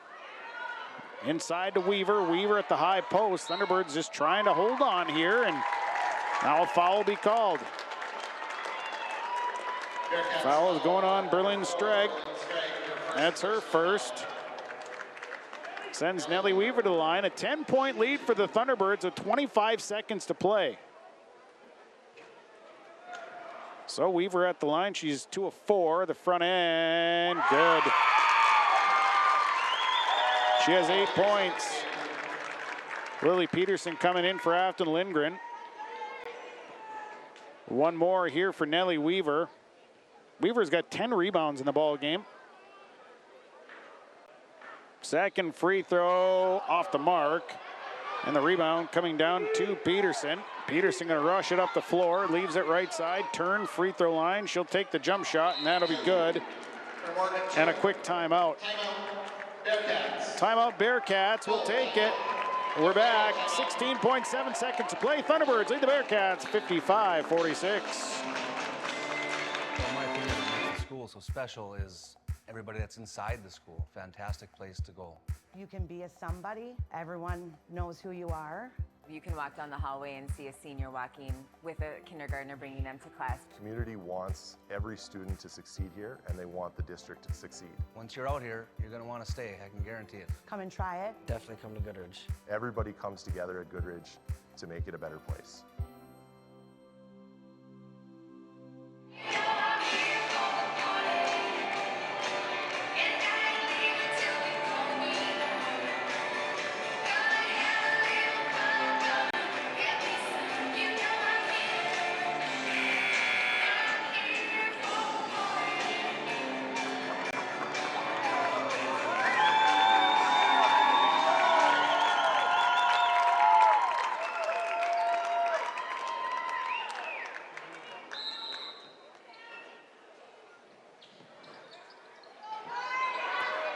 inside to Weaver. Weaver at the high post. Thunderbirds just trying to hold on here, and now a foul will be called. Foul is going on Berlin Streg. That's her first. Sends Nellie Weaver to the line. A 10-point lead for the Thunderbirds with 25 seconds to play. So Weaver at the line. She's 2 of 4. The front end, good. She has 8 points. Lily Peterson coming in for Afton Lindgren. One more here for Nellie Weaver. Weaver's got 10 rebounds in the ball game. Second free throw off the mark. And the rebound coming down to Peterson. Peterson gonna rush it up the floor, leaves it right side, turn, free throw line. She'll take the jump shot, and that'll be good. And a quick timeout. Timeout Bearcats will take it. We're back, 16.7 seconds to play. Thunderbirds lead the Bearcats 55-46. Well, my opinion, what makes the school so special is everybody that's inside the school. Fantastic place to go. You can be a somebody. Everyone knows who you are. You can walk down the hallway and see a senior walking with a kindergartner bringing them to class. The community wants every student to succeed here, and they want the district to succeed. Once you're out here, you're going to want to stay. I can guarantee it. Come and try it. Definitely come to Goodridge. Everybody comes together at Goodridge to make it a better place.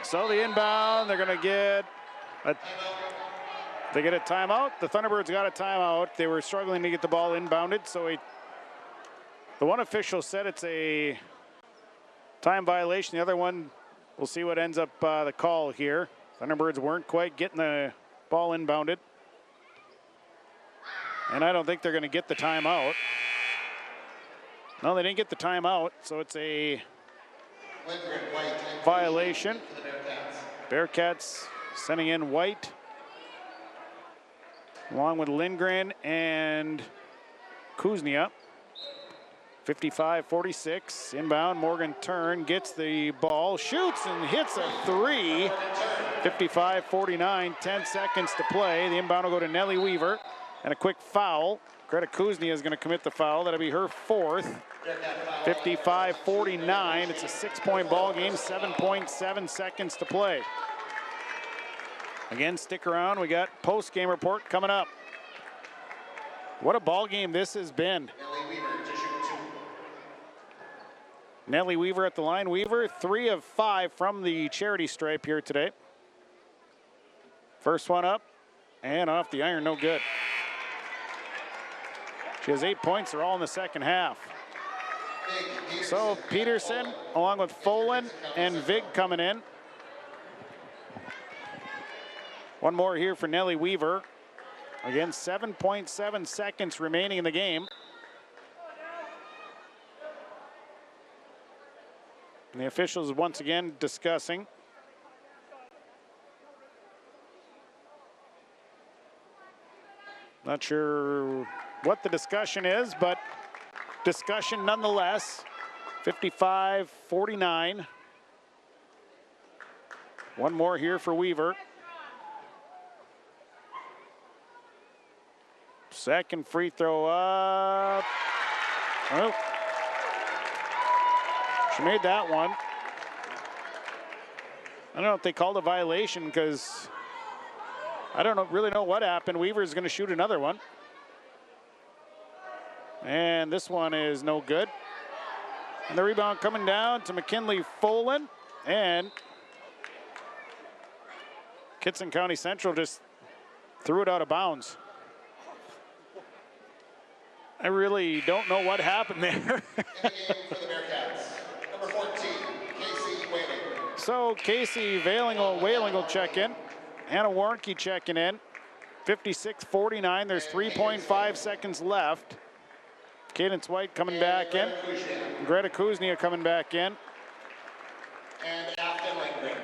So the inbound, they're going to get a timeout. The Thunderbirds got a timeout. They were struggling to get the ball inbounded, so the one official said it's a time violation. The other one, we'll see what ends up the call here. Thunderbirds weren't quite getting the ball inbounded. And I don't think they're going to get the timeout. No, they didn't get the timeout, so it's a violation. Bearcats sending in White, along with Lindgren and Kuznia. 55-46, inbound, Morgan Turn gets the ball, shoots and hits a three. 55-49, 10 seconds to play. The inbound will go to Nellie Weaver, and a quick foul. Greta Kuznia is going to commit the foul. That'll be her fourth. 55-49, it's a 6-point ball game, 7.7 seconds to play. Again, stick around, we got post-game report coming up. What a ball game this has been. Nellie Weaver at the line. Weaver, 3 of 5 from the charity stripe here today. First one up and off the iron, no good. She has 8 points. They're all in the second half. So Peterson, along with Folan and Vig coming in. One more here for Nellie Weaver. Again, 7.7 seconds remaining in the game. And the officials once again discussing. Not sure what the discussion is, but discussion nonetheless. 55-49. One more here for Weaver. Second free throw up. Oh. She made that one. I don't know if they called a violation because I don't really know what happened. Weaver is going to shoot another one. And this one is no good. And the rebound coming down to McKinley Folan. And Kittson County Central just threw it out of bounds. I really don't know what happened there. So Casey Whaling will check in. Hannah Warnke checking in. 56-49, there's 3.5 seconds left. Cadence White coming back in. Greta Kuznia coming back in. And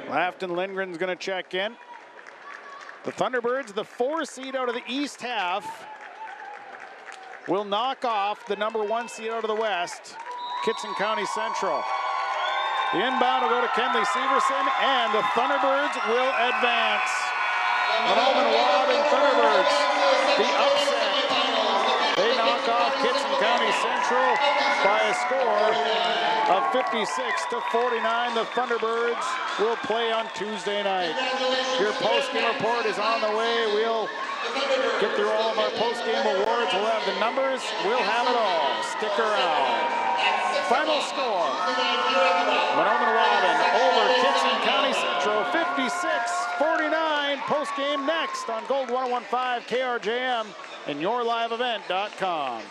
Afton Lindgren's gonna check in. The Thunderbirds, the 4 seed out of the East half, will knock off the number 1 seed out of the West, Kittson County Central. The inbound will go to Kenley Severson, and the Thunderbirds will advance. MAHNOMEN-WAUBUN Thunderbirds, the upset. They knock off Kittson County Central by a score of 56-49. The Thunderbirds will play on Tuesday night. Your post-game report is on the way. We'll get through all of our post-game awards. We'll have the numbers. We'll have it all. Stick around. Final score, MAHNOMEN-WAUBUN over Kittson County Central, 56-49. Post-game next on Gold 101.5 KRJM and YourLiveEvent.com.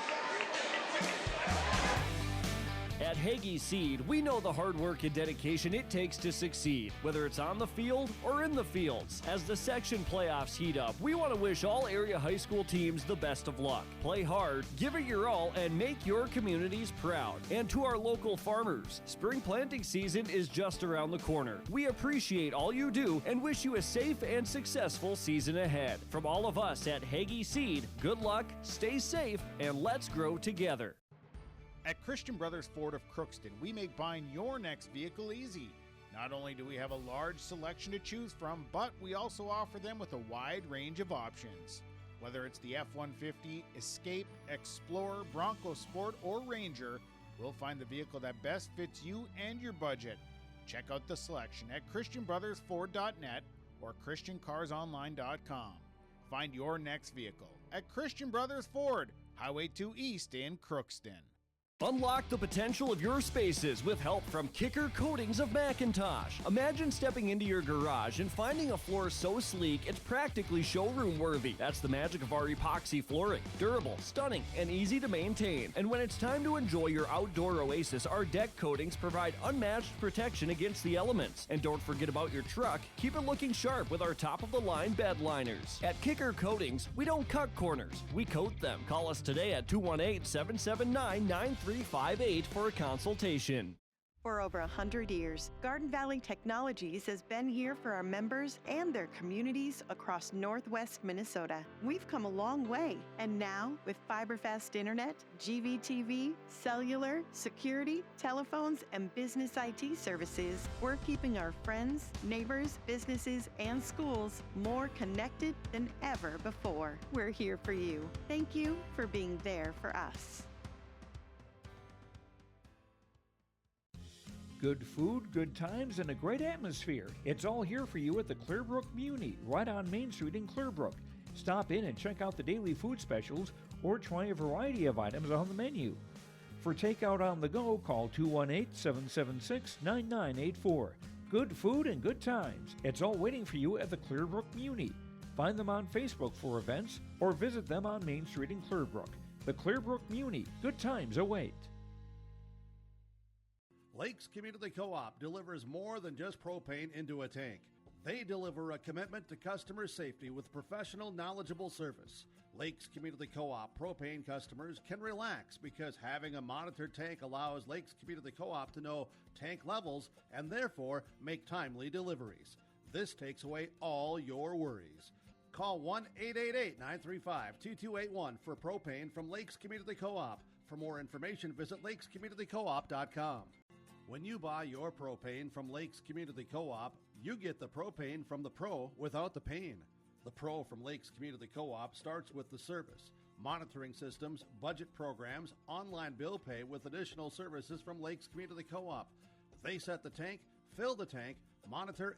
At Hagee Seed, we know the hard work and dedication it takes to succeed, whether it's on the field or in the fields. As the section playoffs heat up, we want to wish all area high school teams the best of luck. Play hard, give it your all, and make your communities proud. And to our local farmers, spring planting season is just around the corner. We appreciate all you do and wish you a safe and successful season ahead. From all of us at Hagee Seed, good luck, stay safe, and let's grow together. At Christian Brothers Ford of Crookston, we make buying your next vehicle easy. Not only do we have a large selection to choose from, but we also offer them with a wide range of options. Whether it's the F-150, Escape, Explorer, Bronco Sport, or Ranger, we'll find the vehicle that best fits you and your budget. Check out the selection at ChristianBrothersFord.net or ChristianCarsOnline.com. Find your next vehicle at Christian Brothers Ford, Highway 2 East in Crookston. Unlock the potential of your spaces with help from Kicker Coatings of Macintosh. Imagine stepping into your garage and finding a floor so sleek it's practically showroom worthy. That's the magic of our epoxy flooring. Durable, stunning, and easy to maintain. And when it's time to enjoy your outdoor oasis, our deck coatings provide unmatched protection against the elements. And don't forget about your truck. Keep it looking sharp with our top-of-the-line bed liners. At Kicker Coatings, we don't cut corners, we coat them. Call us today at 218-779-9358 for a consultation. For over 100 years, Garden Valley Technologies has been here for our members and their communities across Northwest Minnesota. We've come a long way, and now with fiber-fast internet, GVTV, cellular, security, telephones, and business IT services, we're keeping our friends, neighbors, businesses, and schools more connected than ever before. We're here for you. Thank you for being there for us. Good food, good times, and a great atmosphere. It's all here for you at the Clearbrook Muni, right on Main Street in Clearbrook. Stop in and check out the daily food specials or try a variety of items on the menu. For takeout on the go, call 218-776-9984. Good food and good times. It's all waiting for you at the Clearbrook Muni. Find them on Facebook for events or visit them on Main Street in Clearbrook. The Clearbrook Muni. Good times await. Lakes Community Co-op delivers more than just propane into a tank. They deliver a commitment to customer safety with professional, knowledgeable service. Lakes Community Co-op propane customers can relax because having a monitored tank allows Lakes Community Co-op to know tank levels and therefore make timely deliveries. This takes away all your worries. Call 1-888-935-2281 for propane from Lakes Community Co-op. For more information, visit lakescommunitycoop.com. When you buy your propane from Lakes Community Co-op, you get the propane from the pro without the pain. The pro from Lakes Community Co-op starts with the service, monitoring systems, budget programs, online bill pay with additional services from Lakes Community Co-op. They set the tank, fill the tank, monitor,